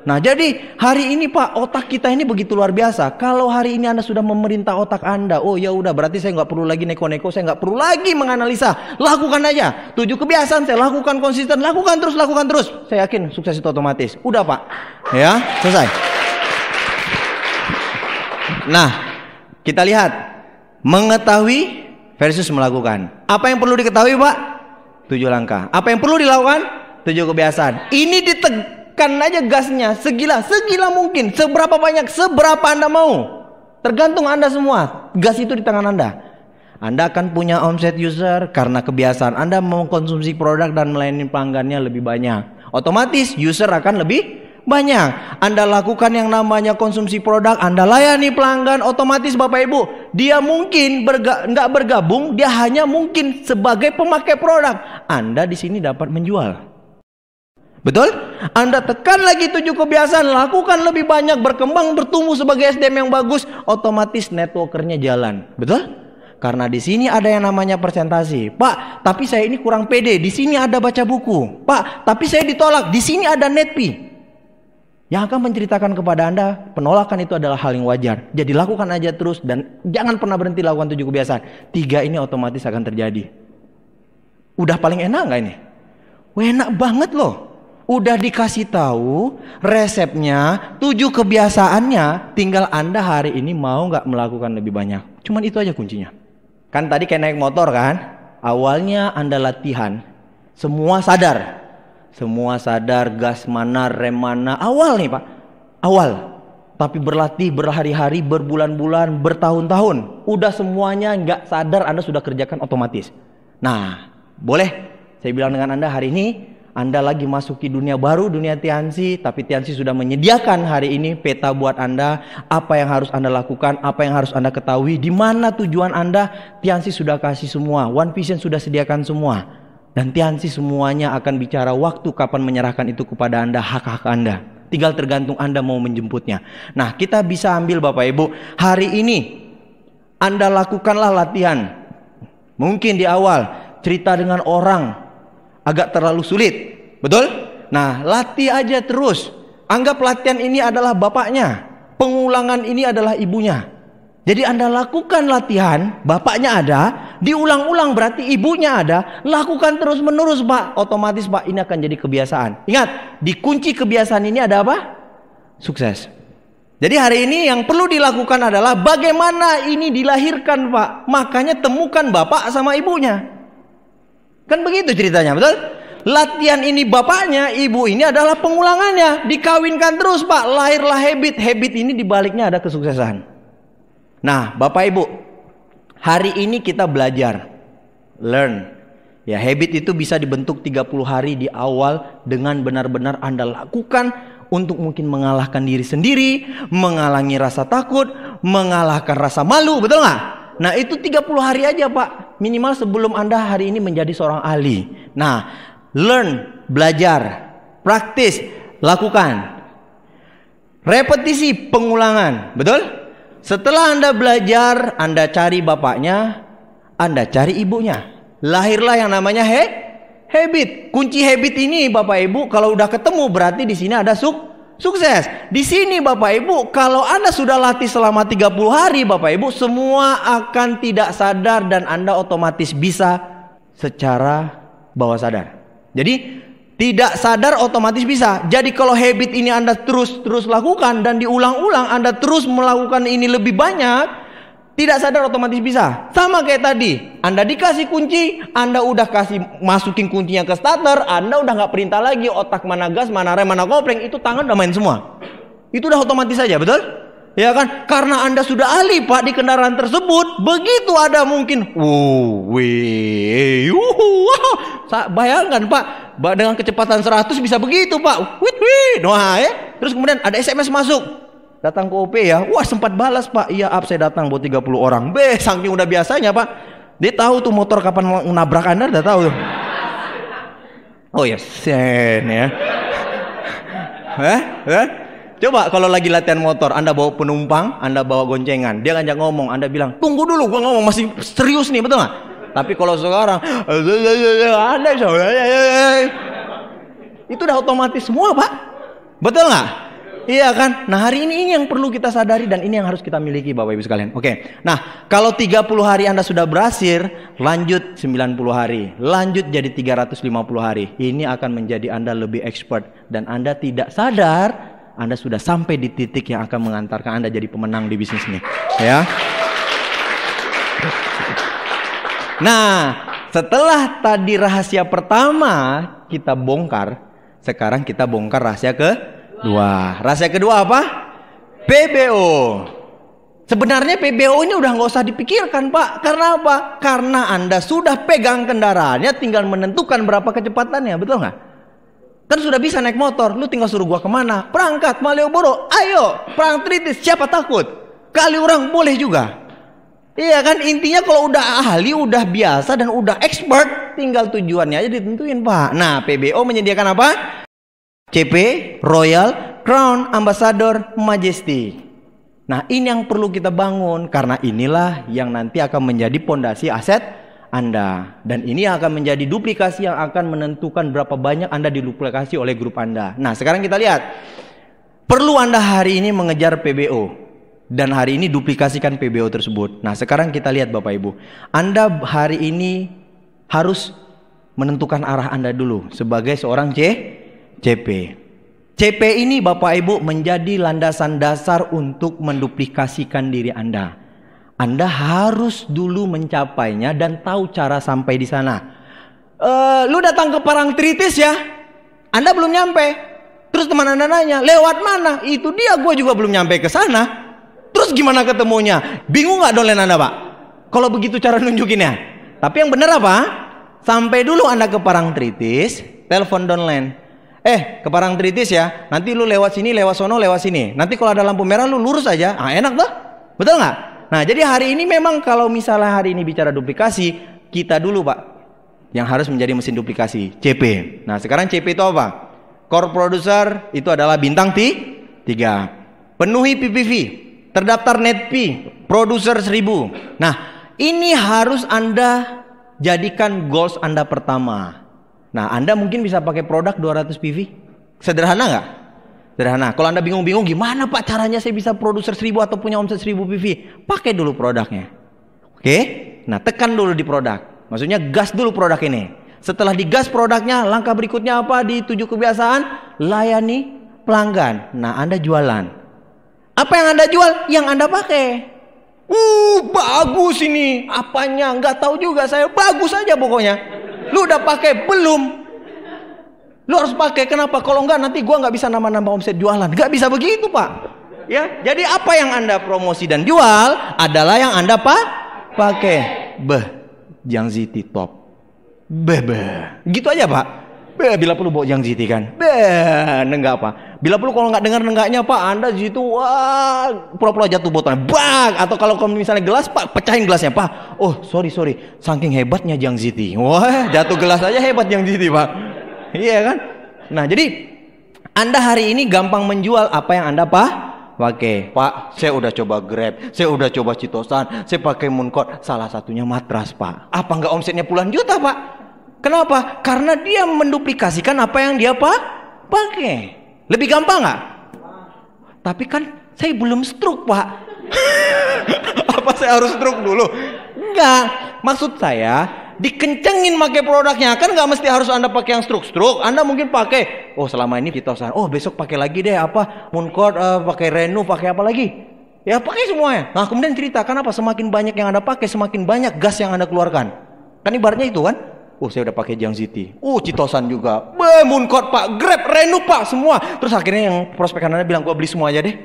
Nah jadi hari ini Pak, otak kita ini begitu luar biasa. Kalau hari ini Anda sudah memerintah otak Anda, oh ya udah berarti saya nggak perlu lagi neko-neko, saya nggak perlu lagi menganalisa. Lakukan aja. 7 kebiasaan saya lakukan konsisten, lakukan terus. Saya yakin sukses itu otomatis. Udah Pak, ya selesai. Nah, kita lihat mengetahui versus melakukan. Apa yang perlu diketahui Pak? 7 langkah. Apa yang perlu dilakukan? 7 kebiasaan. Ini ditekan aja gasnya segila mungkin. Seberapa banyak, seberapa Anda mau. Tergantung Anda semua. Gas itu di tangan Anda. Anda akan punya omset user karena kebiasaan Anda mengkonsumsi produk dan melayani pelanggannya lebih banyak. Otomatis user akan lebih banyak. Anda lakukan yang namanya konsumsi produk, Anda layani pelanggan, otomatis Bapak Ibu, dia mungkin nggak bergabung, dia hanya mungkin sebagai pemakai produk. Anda di sini dapat menjual. Betul? Anda tekan lagi 7 kebiasaan, lakukan lebih banyak, berkembang, bertumbuh sebagai SDM yang bagus, otomatis networkernya jalan. Betul? Karena di sini ada yang namanya presentasi. Pak, tapi saya ini kurang pede. Di sini ada baca buku. Pak, tapi saya ditolak. Di sini ada netpi. Yang akan menceritakan kepada Anda, penolakan itu adalah hal yang wajar. Jadi lakukan aja terus dan jangan pernah berhenti lakukan 7 kebiasaan. 3 ini otomatis akan terjadi. Udah paling enak nggak ini? Wah, enak banget loh. Udah dikasih tahu resepnya, 7 kebiasaannya. Tinggal Anda hari ini mau nggak melakukan lebih banyak. Cuman itu aja kuncinya. Kan tadi kayak naik motor kan. Awalnya Anda latihan, semua sadar. Semua sadar gas mana, rem mana. Awal nih Pak, awal. Tapi berlatih berhari-hari, berbulan-bulan, bertahun-tahun. Udah semuanya nggak sadar Anda sudah kerjakan otomatis. Nah, boleh saya bilang dengan Anda hari ini, Anda lagi masuki dunia baru, dunia Tianxi. Tapi Tianxi sudah menyediakan hari ini peta buat Anda. Apa yang harus Anda lakukan, apa yang harus Anda ketahui, di mana tujuan Anda. Tianxi sudah kasih semua, One Vision sudah sediakan semua. Dan Tianxi semuanya akan bicara waktu kapan menyerahkan itu kepada Anda, hak-hak Anda. Tinggal tergantung Anda mau menjemputnya. Nah, kita bisa ambil Bapak Ibu, hari ini Anda lakukanlah latihan. Mungkin di awal cerita dengan orang agak terlalu sulit, betul? Nah, latih aja terus. Anggap latihan ini adalah bapaknya, pengulangan ini adalah ibunya. Jadi Anda lakukan latihan, bapaknya ada, diulang-ulang berarti ibunya ada, lakukan terus menerus Pak. Otomatis Pak ini akan jadi kebiasaan. Ingat, di kunci kebiasaan ini ada apa? Sukses. Jadi hari ini yang perlu dilakukan adalah bagaimana ini dilahirkan Pak. Makanya temukan bapak sama ibunya. Kan begitu ceritanya, betul? Latihan ini bapaknya, ibu ini adalah pengulangannya. Dikawinkan terus Pak, lahirlah habit. Habit ini dibaliknya ada kesuksesan. Nah, Bapak Ibu, hari ini kita belajar, learn. Ya, habit itu bisa dibentuk 30 hari di awal dengan benar-benar Anda lakukan untuk mungkin mengalahkan diri sendiri, menghalangi rasa takut, mengalahkan rasa malu, betul nggak? Nah, itu 30 hari aja Pak, minimal sebelum Anda hari ini menjadi seorang ahli. Nah, learn, belajar, praktis, lakukan. Repetisi, pengulangan, betul? Setelah Anda belajar, Anda cari bapaknya, Anda cari ibunya. Lahirlah yang namanya habit. Kunci habit ini Bapak Ibu, kalau udah ketemu berarti di sini ada sukses. Di sini Bapak Ibu, kalau Anda sudah latih selama 30 hari Bapak Ibu, semua akan tidak sadar dan Anda otomatis bisa secara bawah sadar. Jadi tidak sadar otomatis bisa. Jadi kalau habit ini Anda terus lakukan dan diulang-ulang, Anda terus melakukan ini lebih banyak, tidak sadar otomatis bisa. Sama kayak tadi, Anda dikasih kunci, Anda udah kasih masukin kuncinya ke starter, Anda udah nggak perintah lagi otak mana gas, mana rem, mana kopling, itu tangan udah main semua. Itu udah otomatis saja, betul? Ya kan? Karena Anda sudah ahli Pak di kendaraan tersebut, begitu ada mungkin, bayangkan Pak, dengan kecepatan 100 bisa begitu Pak. Wah, ya. Terus kemudian ada SMS masuk, datang ke OP ya. Wah, sempat balas Pak. Iya, saya datang buat 30 orang. Saking udah biasanya Pak. Dia tahu tuh motor kapan mau nabrak Anda, udah tahu tuh. Oh ya, sen ya. Coba kalau lagi latihan motor, Anda bawa penumpang, Anda bawa goncengan, dia ngajak ngomong, Anda bilang, tunggu dulu, gua ngomong, masih serius nih, betul nggak? Tapi kalau sekarang, Anda itu udah otomatis semua Pak, betul nggak? Iya kan? Nah hari ini yang perlu kita sadari dan ini yang harus kita miliki Bapak Ibu sekalian. Oke. Nah kalau 30 hari Anda sudah berhasil, lanjut 90 hari, lanjut jadi 350 hari. Ini akan menjadi Anda lebih expert dan Anda tidak sadar Anda sudah sampai di titik yang akan mengantarkan Anda jadi pemenang di bisnis ini. Ya. Nah setelah tadi rahasia pertama kita bongkar, sekarang kita bongkar rahasia kedua. Rahasia kedua apa? PBO. Sebenarnya PBO ini udah nggak usah dipikirkan Pak. Karena apa? Karena Anda sudah pegang kendaraannya, tinggal menentukan berapa kecepatannya, betul nggak? Kan sudah bisa naik motor, lu tinggal suruh gua kemana? Perangkat Malioboro, ayo, perang Tritis, siapa takut? Kali orang boleh juga. Iya kan, intinya kalau udah ahli, udah biasa dan udah expert, tinggal tujuannya aja ditentuin Pak. Nah, PBO menyediakan apa? CP, Royal, Crown, Ambassador, Majesty. Nah, ini yang perlu kita bangun, karena inilah yang nanti akan menjadi pondasi aset Anda. Dan ini akan menjadi duplikasi yang akan menentukan berapa banyak Anda diduplikasi oleh grup Anda. Nah, sekarang kita lihat. Perlu Anda hari ini mengejar PBO. Dan hari ini duplikasikan PBO tersebut. Nah, sekarang kita lihat Bapak Ibu. Anda hari ini harus menentukan arah Anda dulu sebagai seorang CP. CP ini Bapak Ibu menjadi landasan dasar untuk menduplikasikan diri Anda. Anda harus dulu mencapainya dan tahu cara sampai di sana. Lu datang ke Parangtritis ya, Anda belum nyampe. Terus teman Anda nanya, lewat mana? Itu dia, gue juga belum nyampe ke sana. Terus gimana ketemunya? Bingung gak downline Anda Pak? Kalau begitu cara nunjukinnya. Tapi yang benar apa? Sampai dulu Anda ke Parangtritis, telepon downline. Ke Parangtritis ya, nanti lu lewat sini, lewat sono, lewat sini. Nanti kalau ada lampu merah lu lurus aja. Enak tuh? Betul nggak? Nah, jadi hari ini memang kalau misalnya hari ini bicara duplikasi, kita dulu Pak yang harus menjadi mesin duplikasi, CP. Nah, sekarang CP itu apa? Core Producer itu adalah bintang 3. Penuhi PPV, terdaftar NetP, Producer 1000. Nah, ini harus Anda jadikan goals Anda pertama. Nah, Anda mungkin bisa pakai produk 200 PV. Sederhana nggak? Sederhana. Kalau Anda bingung-bingung gimana Pak caranya saya bisa produser 1000 atau punya omset 1000 PV? Pakai dulu produknya. Oke? Nah, tekan dulu di produk. Maksudnya gas dulu produk ini. Setelah digas produknya, langkah berikutnya apa? Di 7 kebiasaan, layani pelanggan. Nah, Anda jualan. Apa yang Anda jual? Yang Anda pakai. Bagus ini. Apanya? Nggak tahu juga saya. Bagus aja pokoknya. Lu udah pakai belum? Lu harus pakai. Kenapa? Kalau enggak nanti gua nggak bisa nambah-nambah omset jualan. Nggak bisa begitu Pak. Ya, jadi apa yang Anda promosi dan jual adalah yang Anda pakai. Jiang Ziti top. Gitu aja Pak. Bila perlu bawa Jiang Ziti kan. Nenggak Pak. Bila perlu kalau nggak dengar nenggaknya Pak, Anda situ pura-pura jatuh botolnya. Atau kalau misalnya gelas Pak, pecahin gelasnya Pak. Oh sorry. Saking hebatnya Jiang Ziti. Wah, jatuh gelas aja hebat Jiang Ziti Pak. Iya kan? Nah, jadi Anda hari ini gampang menjual apa yang Anda pakai. Pak, saya udah coba Grab, saya udah coba Citosan, saya pakai Mooncode, salah satunya matras Pak. Apa nggak omsetnya puluhan juta Pak? Kenapa? Karena dia menduplikasikan apa yang dia pakai. Lebih gampang nggak? Tapi kan saya belum stroke Pak. Apa saya harus stroke dulu? Enggak. Maksud saya dikencengin pakai produknya. Kan nggak mesti harus Anda pakai yang stroke. Anda mungkin pakai. Oh selama ini Citosan. Oh besok pakai lagi deh apa Mooncode, pakai Renu, pakai apa lagi? Ya pakai semuanya. Nah kemudian cerita kenapa semakin banyak yang Anda pakai, semakin banyak gas yang Anda keluarkan. Kan ibaratnya itu kan? Oh saya udah pakai Jiang Ziti. Citosan juga. Mooncode Pak, Grab, Renu Pak, semua. Terus akhirnya yang prospek Anda bilang gua beli semua aja deh.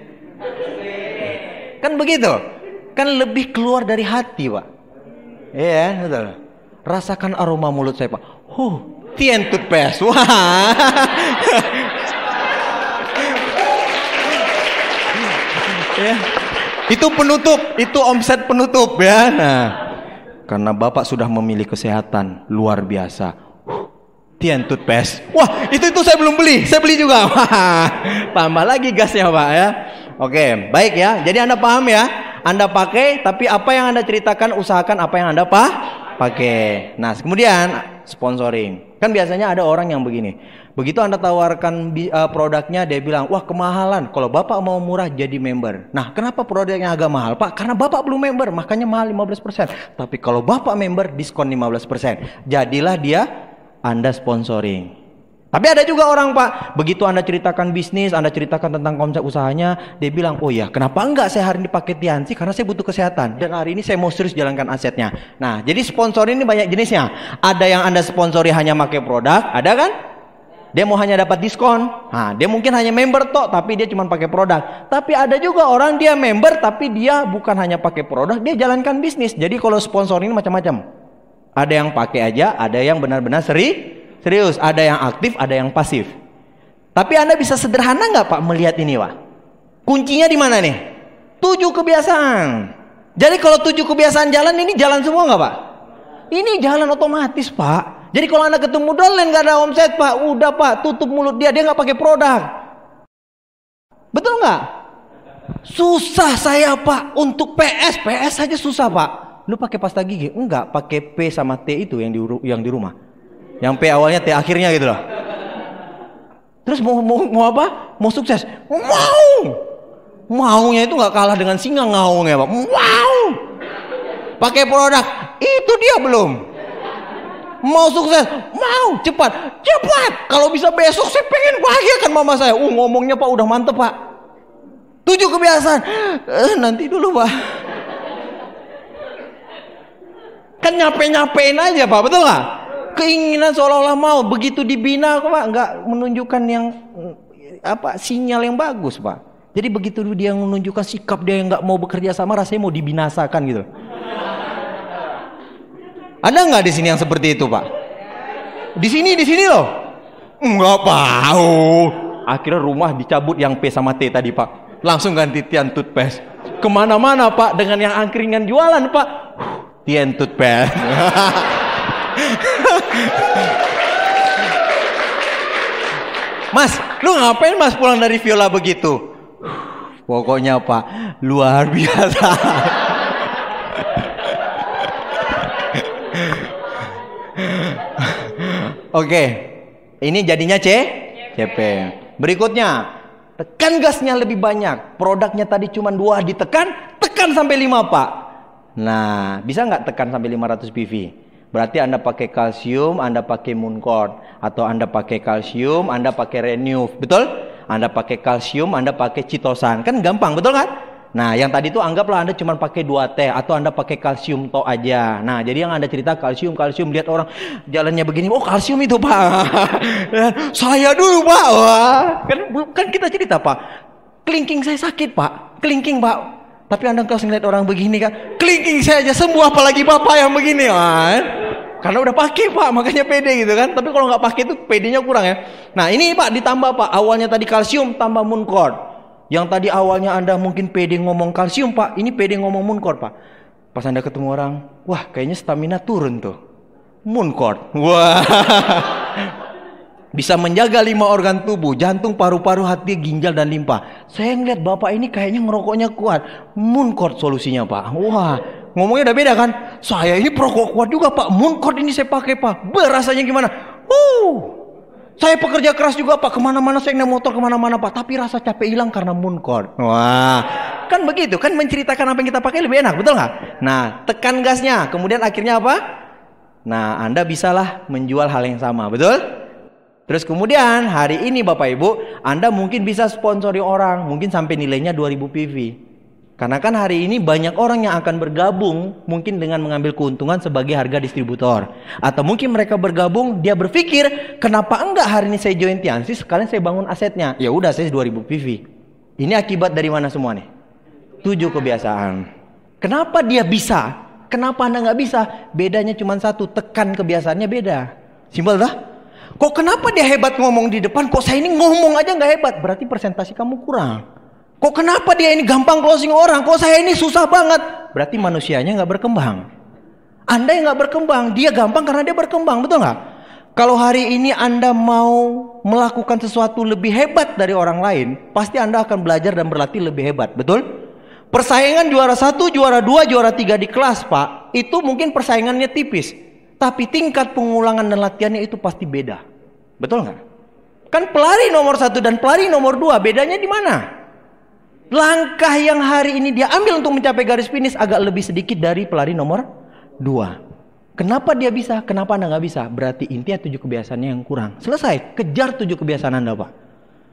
Kan begitu. Kan lebih keluar dari hati Pak. Iya betul. Rasakan aroma mulut saya Pak. Tien toothpaste. Wah. Ya. Itu penutup, itu omset penutup ya. Nah, karena Bapak sudah memilih kesehatan luar biasa. Tien toothpaste. Wah, itu saya belum beli. Saya beli juga. Wah, tambah lagi gasnya Pak ya. Oke, baik ya. Jadi Anda paham ya. Anda pakai, tapi apa yang Anda ceritakan, usahakan apa yang Anda pakai. Nah, kemudian sponsoring. Kan biasanya ada orang yang begini. Begitu Anda tawarkan produknya, dia bilang, wah kemahalan. Kalau Bapak mau murah, jadi member. Nah, kenapa produknya agak mahal Pak? Karena Bapak belum member, makanya mahal 15%. Tapi kalau Bapak member, diskon 15%. Jadilah dia Anda sponsoring. Tapi ada juga orang Pak, begitu Anda ceritakan bisnis, Anda ceritakan tentang konsep usahanya, dia bilang, oh ya kenapa enggak saya hari ini pakai Tiansi, karena saya butuh kesehatan. Dan hari ini saya mau serius jalankan asetnya. Nah, jadi sponsor ini banyak jenisnya. Ada yang Anda sponsori hanya pakai produk, ada kan? Dia mau hanya dapat diskon. Nah, dia mungkin hanya member tok, tapi dia cuma pakai produk. Tapi ada juga orang dia member, tapi dia bukan hanya pakai produk, dia jalankan bisnis. Jadi kalau sponsor ini macam-macam. Ada yang pakai aja, ada yang benar-benar serius, ada yang aktif, ada yang pasif. Tapi Anda bisa sederhana nggak Pak melihat ini Pak? Kuncinya di mana nih? 7 kebiasaan. Jadi kalau 7 kebiasaan jalan, ini jalan semua nggak Pak? Ini jalan otomatis Pak. Jadi kalau Anda ketemu downline nggak ada omset Pak, udah Pak, tutup mulut dia nggak pakai produk. Betul nggak? Susah saya Pak untuk PS saja susah Pak. Lu pakai pasta gigi? Enggak, pakai P sama T itu yang di rumah. Yang P awalnya T akhirnya gitu loh. Terus mau apa? Mau sukses? Maunya itu nggak kalah dengan singa ngaung ya Pak. Pakai produk itu dia belum. Mau sukses, mau cepat. Kalau bisa besok saya pengen bahagiakan mama saya. Ngomongnya Pak udah mantep Pak. 7 kebiasaan. Nanti dulu Pak. Kan nyapein aja Pak, betul nggak? Keinginan seolah-olah mau, begitu dibina Pak, nggak menunjukkan yang sinyal yang bagus Pak. Jadi begitu dia menunjukkan sikap dia yang nggak mau bekerja sama, rasanya mau dibinasakan gitu. Ada nggak di sini yang seperti itu Pak? Di sini loh. Nggak tahu. Akhirnya rumah dicabut yang P sama T tadi Pak. Langsung ganti Tian toothpaste. Kemana-mana Pak dengan yang angkringan jualan Pak. Tian toothpaste. Mas, lu ngapain Mas pulang dari Viola begitu? Pokoknya Pak, luar biasa. Oke, ini jadinya CP. Berikutnya, tekan gasnya lebih banyak. Produknya tadi cuma 2 ditekan, tekan sampai 5 Pak. Nah, bisa nggak tekan sampai 500 PV? Berarti Anda pakai kalsium, Anda pakai Mooncort. Atau Anda pakai kalsium, Anda pakai Renew. Betul? Anda pakai kalsium, Anda pakai Chitosan. Kan gampang, betul kan? Nah, yang tadi itu anggaplah Anda cuma pakai 2 teh. Atau Anda pakai kalsium to aja. Nah, jadi yang Anda cerita kalsium. Lihat orang jalannya begini. Oh, kalsium itu Pak. Saya dulu Pak. Wah. Kan kita cerita Pak. Kelingking saya sakit Pak. Kelingking Pak. Tapi Anda kalau ngeliat orang begini kan, kelingking saya aja sembuh, apalagi Bapak yang begini kan. Karena udah pakai Pak, makanya pede gitu kan. Tapi kalau nggak pakai itu pedenya kurang ya. Nah ini Pak ditambah Pak, awalnya tadi kalsium tambah Mooncort. Yang tadi awalnya Anda mungkin pede ngomong kalsium Pak, ini pede ngomong Mooncort Pak. Pas Anda ketemu orang, wah kayaknya stamina turun tuh. Mooncort, wah. Bisa menjaga 5 organ tubuh, jantung, paru-paru, hati, ginjal, dan limpa. Saya ngeliat Bapak ini kayaknya ngerokoknya kuat. Mooncort solusinya Pak. Wah, ngomongnya udah beda kan? Saya ini perokok kuat juga Pak. Mooncort ini saya pakai Pak. Berasanya gimana? Saya pekerja keras juga Pak. Kemana-mana saya naik motor kemana-mana Pak. Tapi rasa capek hilang karena Mooncort. Wah, kan begitu. Kan menceritakan apa yang kita pakai lebih enak, betul nggak? Nah, tekan gasnya. Kemudian akhirnya apa? Nah, Anda bisalah menjual hal yang sama, betul? Terus kemudian hari ini Bapak Ibu, Anda mungkin bisa sponsori orang, mungkin sampai nilainya 2000 PV. Karena kan hari ini banyak orang yang akan bergabung mungkin dengan mengambil keuntungan sebagai harga distributor. Atau mungkin mereka bergabung, dia berpikir, kenapa enggak hari ini saya join Tiansi, sekalian saya bangun asetnya. Ya udah saya 2000 PV. Ini akibat dari mana semua nih? 7 kebiasaan. Kenapa dia bisa? Kenapa Anda nggak bisa? Bedanya cuma satu, tekan kebiasaannya beda. Simpel dah. Kok kenapa dia hebat ngomong di depan, kok saya ini ngomong aja nggak hebat? Berarti presentasi kamu kurang. Kok kenapa dia ini gampang closing orang, kok saya ini susah banget? Berarti manusianya nggak berkembang. Anda yang nggak berkembang, dia gampang karena dia berkembang, betul nggak? Kalau hari ini Anda mau melakukan sesuatu lebih hebat dari orang lain, pasti Anda akan belajar dan berlatih lebih hebat, betul? Persaingan juara 1, juara 2, juara 3 di kelas Pak, itu mungkin persaingannya tipis. Tapi tingkat pengulangan dan latihannya itu pasti beda. Betul nggak? Kan pelari nomor 1 dan pelari nomor 2 bedanya di mana? Langkah yang hari ini dia ambil untuk mencapai garis finish agak lebih sedikit dari pelari nomor 2. Kenapa dia bisa? Kenapa Anda nggak bisa? Berarti intinya 7 kebiasaannya yang kurang. Selesai, kejar 7 kebiasaan Anda Pak.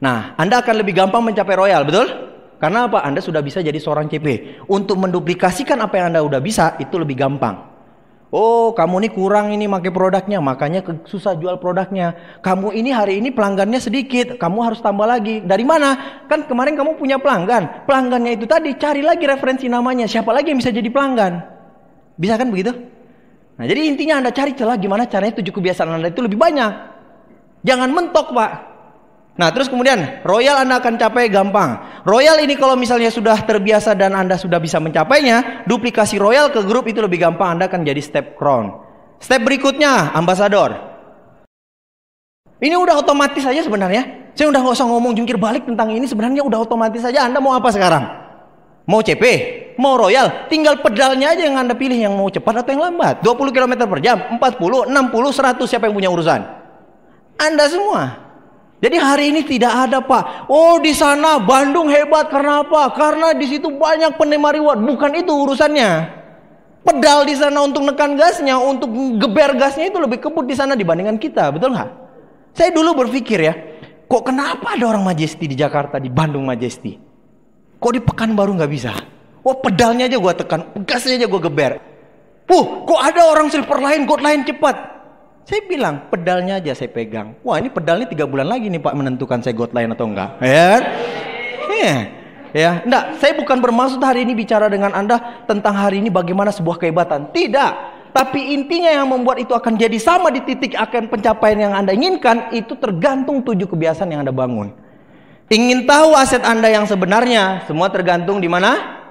Nah, Anda akan lebih gampang mencapai royal, betul? Karena apa? Anda sudah bisa jadi seorang CP. Untuk menduplikasikan apa yang Anda udah bisa, itu lebih gampang. Oh, kamu ini kurang ini pakai produknya, makanya susah jual produknya. Kamu ini hari ini pelanggannya sedikit, kamu harus tambah lagi. Dari mana? Kan kemarin kamu punya pelanggan. Pelanggannya itu tadi, cari lagi referensi namanya. Siapa lagi yang bisa jadi pelanggan? Bisa kan begitu? Nah, jadi intinya Anda cari celah gimana caranya 7 kebiasaan Anda itu lebih banyak. Jangan mentok, Pak. Nah, terus kemudian royal Anda akan capai gampang. Royal ini kalau misalnya sudah terbiasa dan Anda sudah bisa mencapainya, duplikasi royal ke grup itu lebih gampang. Anda akan jadi step crown. Step berikutnya, ambasador. Ini udah otomatis saja sebenarnya. Saya udah nggak usah ngomong jungkir balik tentang ini. Sebenarnya udah otomatis saja. Anda mau apa sekarang? Mau CP? Mau Royal? Tinggal pedalnya aja yang Anda pilih, yang mau cepat atau yang lambat. 20 km per jam, 40, 60, 100, siapa yang punya urusan? Anda semua. Jadi hari ini tidak ada, Pak. Oh, di sana Bandung hebat karena apa? Karena di situ banyak penerima reward. Bukan itu urusannya. Pedal di sana untuk nekan gasnya, untuk geber gasnya itu lebih kebut di sana dibandingkan kita, betul nggak? Saya dulu berpikir ya, kok kenapa ada orang Majesty di Jakarta, di Bandung Majesty? Kok di Pekanbaru nggak bisa? Wah, pedalnya aja gue tekan, gasnya aja gue geber. Kok ada orang Silver Line, Gold Line cepat? Saya bilang, pedalnya aja saya pegang. Wah, ini pedalnya 3 bulan lagi nih Pak menentukan saya Gold Line atau enggak. Ya, enggak, saya bukan bermaksud hari ini bicara dengan Anda tentang hari ini bagaimana sebuah kehebatan. Tidak. Tapi intinya yang membuat itu akan jadi sama di titik akan pencapaian yang Anda inginkan, itu tergantung 7 kebiasaan yang Anda bangun. Ingin tahu aset Anda yang sebenarnya, semua tergantung di mana?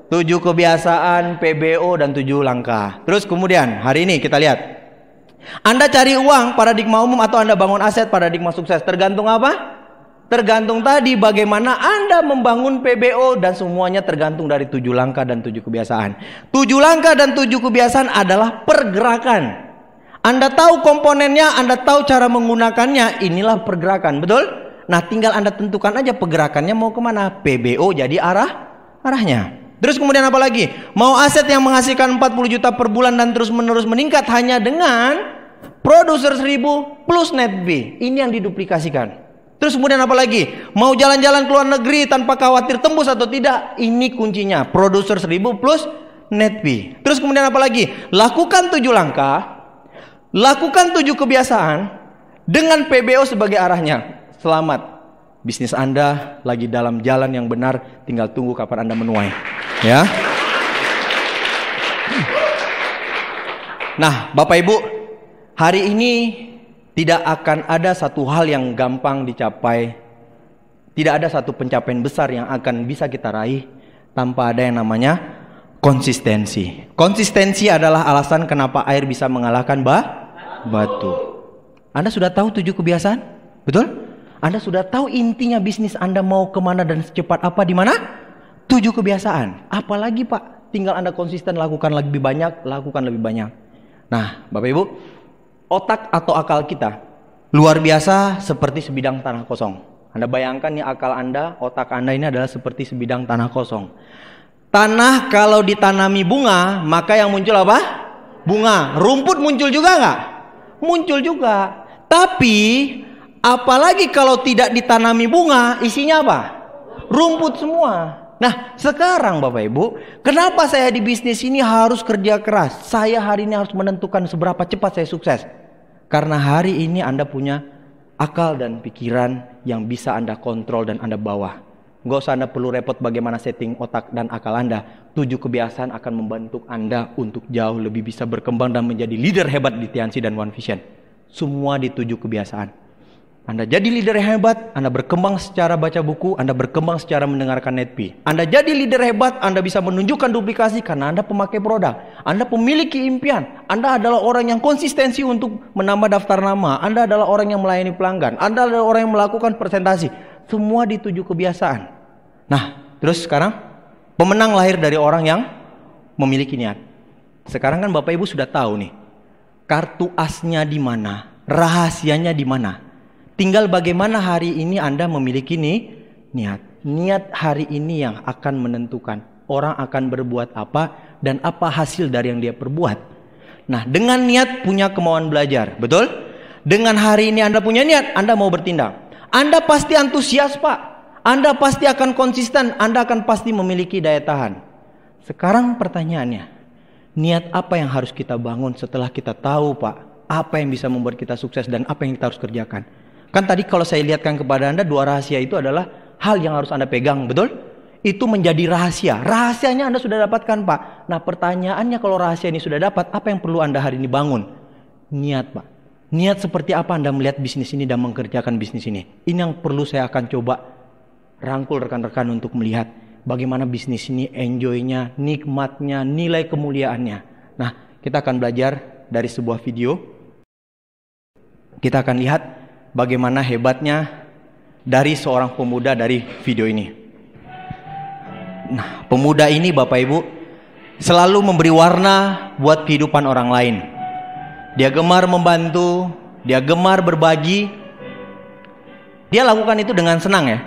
7 kebiasaan, PBO, dan 7 langkah. Terus kemudian, hari ini kita lihat. Anda cari uang, paradigma umum, atau Anda bangun aset, paradigma sukses. Tergantung apa? Tergantung tadi bagaimana Anda membangun PBO, dan semuanya tergantung dari 7 langkah dan 7 kebiasaan. 7 langkah dan 7 kebiasaan adalah pergerakan. Anda tahu komponennya, Anda tahu cara menggunakannya, inilah pergerakan, betul? Nah, tinggal Anda tentukan aja pergerakannya mau kemana. PBO jadi arahnya. Terus kemudian apa lagi? Mau aset yang menghasilkan 40 juta per bulan dan terus menerus meningkat hanya dengan produser 1000 plus net B. Ini yang diduplikasikan. Terus kemudian apa lagi? Mau jalan-jalan ke luar negeri tanpa khawatir tembus atau tidak? Ini kuncinya. Produser 1000 plus net B. Terus kemudian apa lagi? Lakukan 7 langkah. Lakukan 7 kebiasaan dengan PBO sebagai arahnya. Selamat. Bisnis Anda lagi dalam jalan yang benar. Tinggal tunggu kapan Anda menuai. Ya. Nah, Bapak Ibu, hari ini tidak akan ada satu hal yang gampang dicapai. Tidak ada satu pencapaian besar yang akan bisa kita raih tanpa ada yang namanya konsistensi. Konsistensi adalah alasan kenapa air bisa mengalahkan batu. Anda sudah tahu 7 kebiasaan? Betul? Anda sudah tahu intinya bisnis Anda mau kemana dan secepat apa di mana? 7 kebiasaan. Apalagi Pak, tinggal Anda konsisten lakukan lebih banyak, lakukan lebih banyak. Nah, Bapak Ibu, otak atau akal kita luar biasa seperti sebidang tanah kosong. Anda bayangkan nih, akal Anda, otak Anda ini adalah seperti sebidang tanah kosong. Tanah kalau ditanami bunga, maka yang muncul apa? Bunga. Rumput muncul juga nggak? Muncul juga. Tapi apalagi kalau tidak ditanami bunga, isinya apa? Rumput semua. Nah, sekarang Bapak Ibu, kenapa saya di bisnis ini harus kerja keras? Saya hari ini harus menentukan seberapa cepat saya sukses. Karena hari ini Anda punya akal dan pikiran yang bisa Anda kontrol dan Anda bawa. Nggak usah Anda perlu repot bagaimana setting otak dan akal Anda. 7 kebiasaan akan membantu Anda untuk jauh lebih bisa berkembang dan menjadi leader hebat di Tiansi dan One Vision. Semua di 7 kebiasaan. Anda jadi leader yang hebat, Anda berkembang secara baca buku, Anda berkembang secara mendengarkan NetB. Anda jadi leader hebat, Anda bisa menunjukkan duplikasi karena Anda pemakai produk. Anda memiliki impian. Anda adalah orang yang konsistensi untuk menambah daftar nama. Anda adalah orang yang melayani pelanggan. Anda adalah orang yang melakukan presentasi. Semua di 7 kebiasaan. Nah, terus sekarang pemenang lahir dari orang yang memiliki niat. Sekarang kan Bapak Ibu sudah tahu nih, kartu asnya di mana, rahasianya di mana. Tinggal bagaimana hari ini Anda memiliki niat. Niat hari ini yang akan menentukan orang akan berbuat apa dan apa hasil dari yang dia perbuat. Nah, dengan niat punya kemauan belajar, betul? Dengan hari ini Anda punya niat, Anda mau bertindak. Anda pasti antusias, Pak. Anda pasti akan konsisten, Anda akan pasti memiliki daya tahan. Sekarang pertanyaannya, niat apa yang harus kita bangun setelah kita tahu, Pak, apa yang bisa membuat kita sukses dan apa yang kita harus kerjakan? Kan tadi kalau saya lihatkan kepada Anda, 2 rahasia itu adalah hal yang harus Anda pegang, betul? Itu menjadi rahasia. Rahasianya Anda sudah dapatkan, Pak. Nah, pertanyaannya kalau rahasia ini sudah dapat, apa yang perlu Anda hari ini bangun? Niat, Pak. Niat seperti apa Anda melihat bisnis ini dan mengerjakan bisnis ini? Ini yang perlu saya akan coba rangkul rekan-rekan untuk melihat bagaimana bisnis ini enjoy-nya, nikmatnya, nilai kemuliaannya. Nah, kita akan belajar dari sebuah video. Kita akan lihat bagaimana hebatnya dari seorang pemuda dari video ini. Nah, pemuda ini Bapak Ibu selalu memberi warna buat kehidupan orang lain. Dia gemar membantu, dia gemar berbagi. Dia lakukan itu dengan senang ya.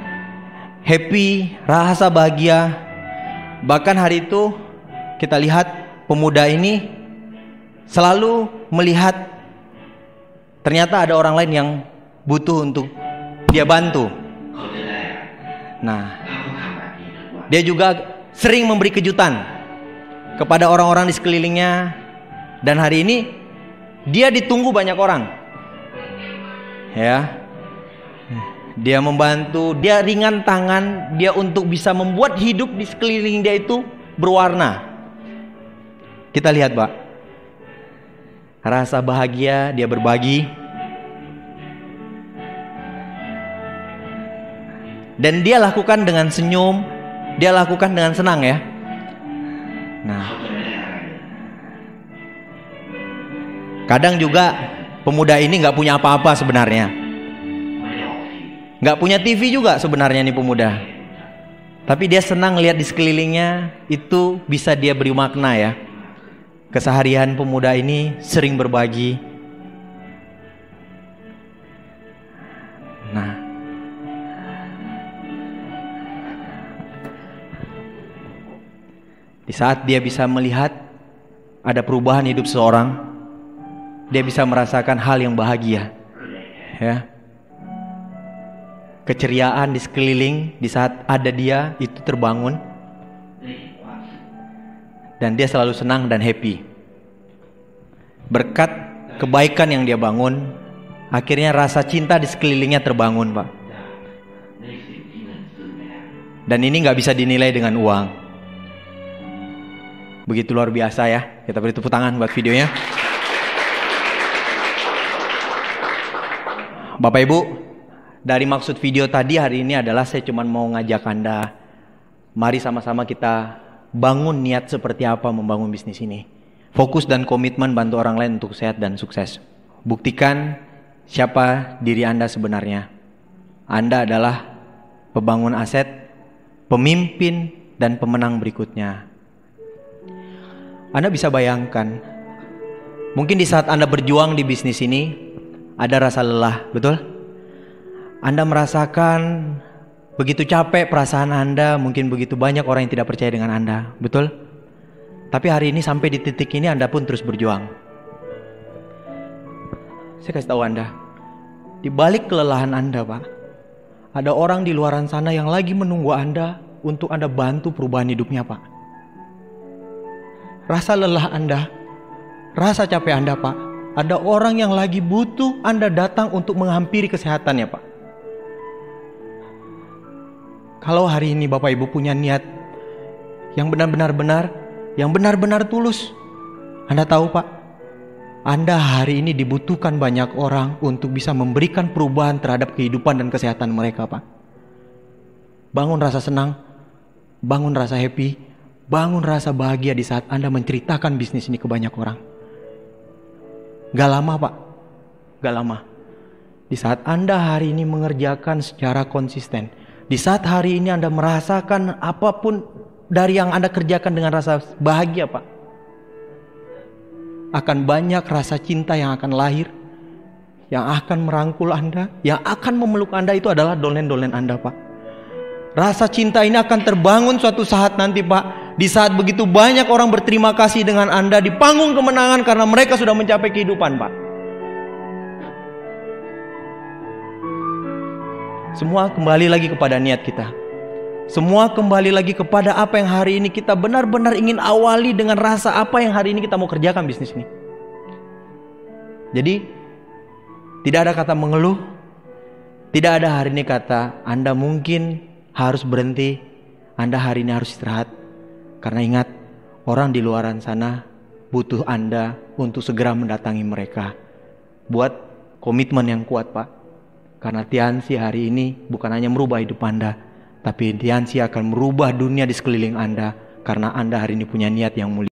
Happy, rasa bahagia. Bahkan hari itu kita lihat pemuda ini selalu melihat ternyata ada orang lain yang butuh untuk dia bantu. Nah, dia juga sering memberi kejutan kepada orang-orang di sekelilingnya. Dan hari ini dia ditunggu banyak orang. Ya. Dia membantu, dia ringan tangan, dia untuk bisa membuat hidup di sekeliling dia itu berwarna. Kita lihat, Pak. Rasa bahagia, dia berbagi. Dan dia lakukan dengan senyum, dia lakukan dengan senang ya. Nah, kadang juga pemuda ini nggak punya apa-apa sebenarnya. Nggak punya TV juga sebenarnya nih pemuda. Tapi dia senang lihat di sekelilingnya itu bisa dia beri makna ya. Keseharian pemuda ini sering berbagi. Nah, di saat dia bisa melihat ada perubahan hidup seseorang, dia bisa merasakan hal yang bahagia. Ya. Keceriaan di sekeliling di saat ada dia itu terbangun. Dan dia selalu senang dan happy. Berkat kebaikan yang dia bangun, akhirnya rasa cinta di sekelilingnya terbangun, Pak. Dan ini gak bisa dinilai dengan uang. Begitu luar biasa ya. Kita beri tepuk tangan buat videonya. Bapak Ibu, dari maksud video tadi hari ini adalah saya cuma mau ngajak Anda, mari sama-sama kita bangun niat seperti apa membangun bisnis ini. Fokus dan komitmen bantu orang lain untuk sehat dan sukses. Buktikan siapa diri Anda sebenarnya. Anda adalah pembangun aset, pemimpin, dan pemenang berikutnya. Anda bisa bayangkan, mungkin di saat Anda berjuang di bisnis ini, ada rasa lelah, betul? Anda merasakan begitu capek perasaan Anda, mungkin begitu banyak orang yang tidak percaya dengan Anda, betul? Tapi hari ini sampai di titik ini Anda pun terus berjuang. Saya kasih tahu Anda, di balik kelelahan Anda, Pak, ada orang di luar sana yang lagi menunggu Anda untuk Anda bantu perubahan hidupnya, Pak. Rasa lelah Anda, rasa capek Anda, Pak, ada orang yang lagi butuh Anda datang untuk menghampiri kesehatannya, Pak. Kalau hari ini Bapak Ibu punya niat yang benar-benar yang benar-benar tulus, Anda tahu Pak, Anda hari ini dibutuhkan banyak orang untuk bisa memberikan perubahan terhadap kehidupan dan kesehatan mereka, Pak. Bangun rasa senang, bangun rasa happy, bangun rasa bahagia di saat Anda menceritakan bisnis ini ke banyak orang. Gak lama, Pak, gak lama. Di saat Anda hari ini mengerjakan secara konsisten, di saat hari ini Anda merasakan apapun dari yang Anda kerjakan dengan rasa bahagia, Pak, akan banyak rasa cinta yang akan lahir, yang akan merangkul Anda, yang akan memeluk Anda. Itu adalah dolen-dolen Anda, Pak. Rasa cinta ini akan terbangun suatu saat nanti, Pak, di saat begitu banyak orang berterima kasih dengan Anda di panggung kemenangan karena mereka sudah mencapai kehidupan, Pak. Semua kembali lagi kepada niat kita. Semua kembali lagi kepada apa yang hari ini kita benar-benar ingin awali dengan rasa apa yang hari ini kita mau kerjakan bisnis ini. Jadi tidak ada kata mengeluh, tidak ada hari ini kata Anda mungkin harus berhenti, Anda hari ini harus istirahat. Karena ingat, orang di luaran sana butuh Anda untuk segera mendatangi mereka. Buat komitmen yang kuat, Pak. Karena Tiansi hari ini bukan hanya merubah hidup Anda, tapi Tiansi akan merubah dunia di sekeliling Anda. Karena Anda hari ini punya niat yang mulia.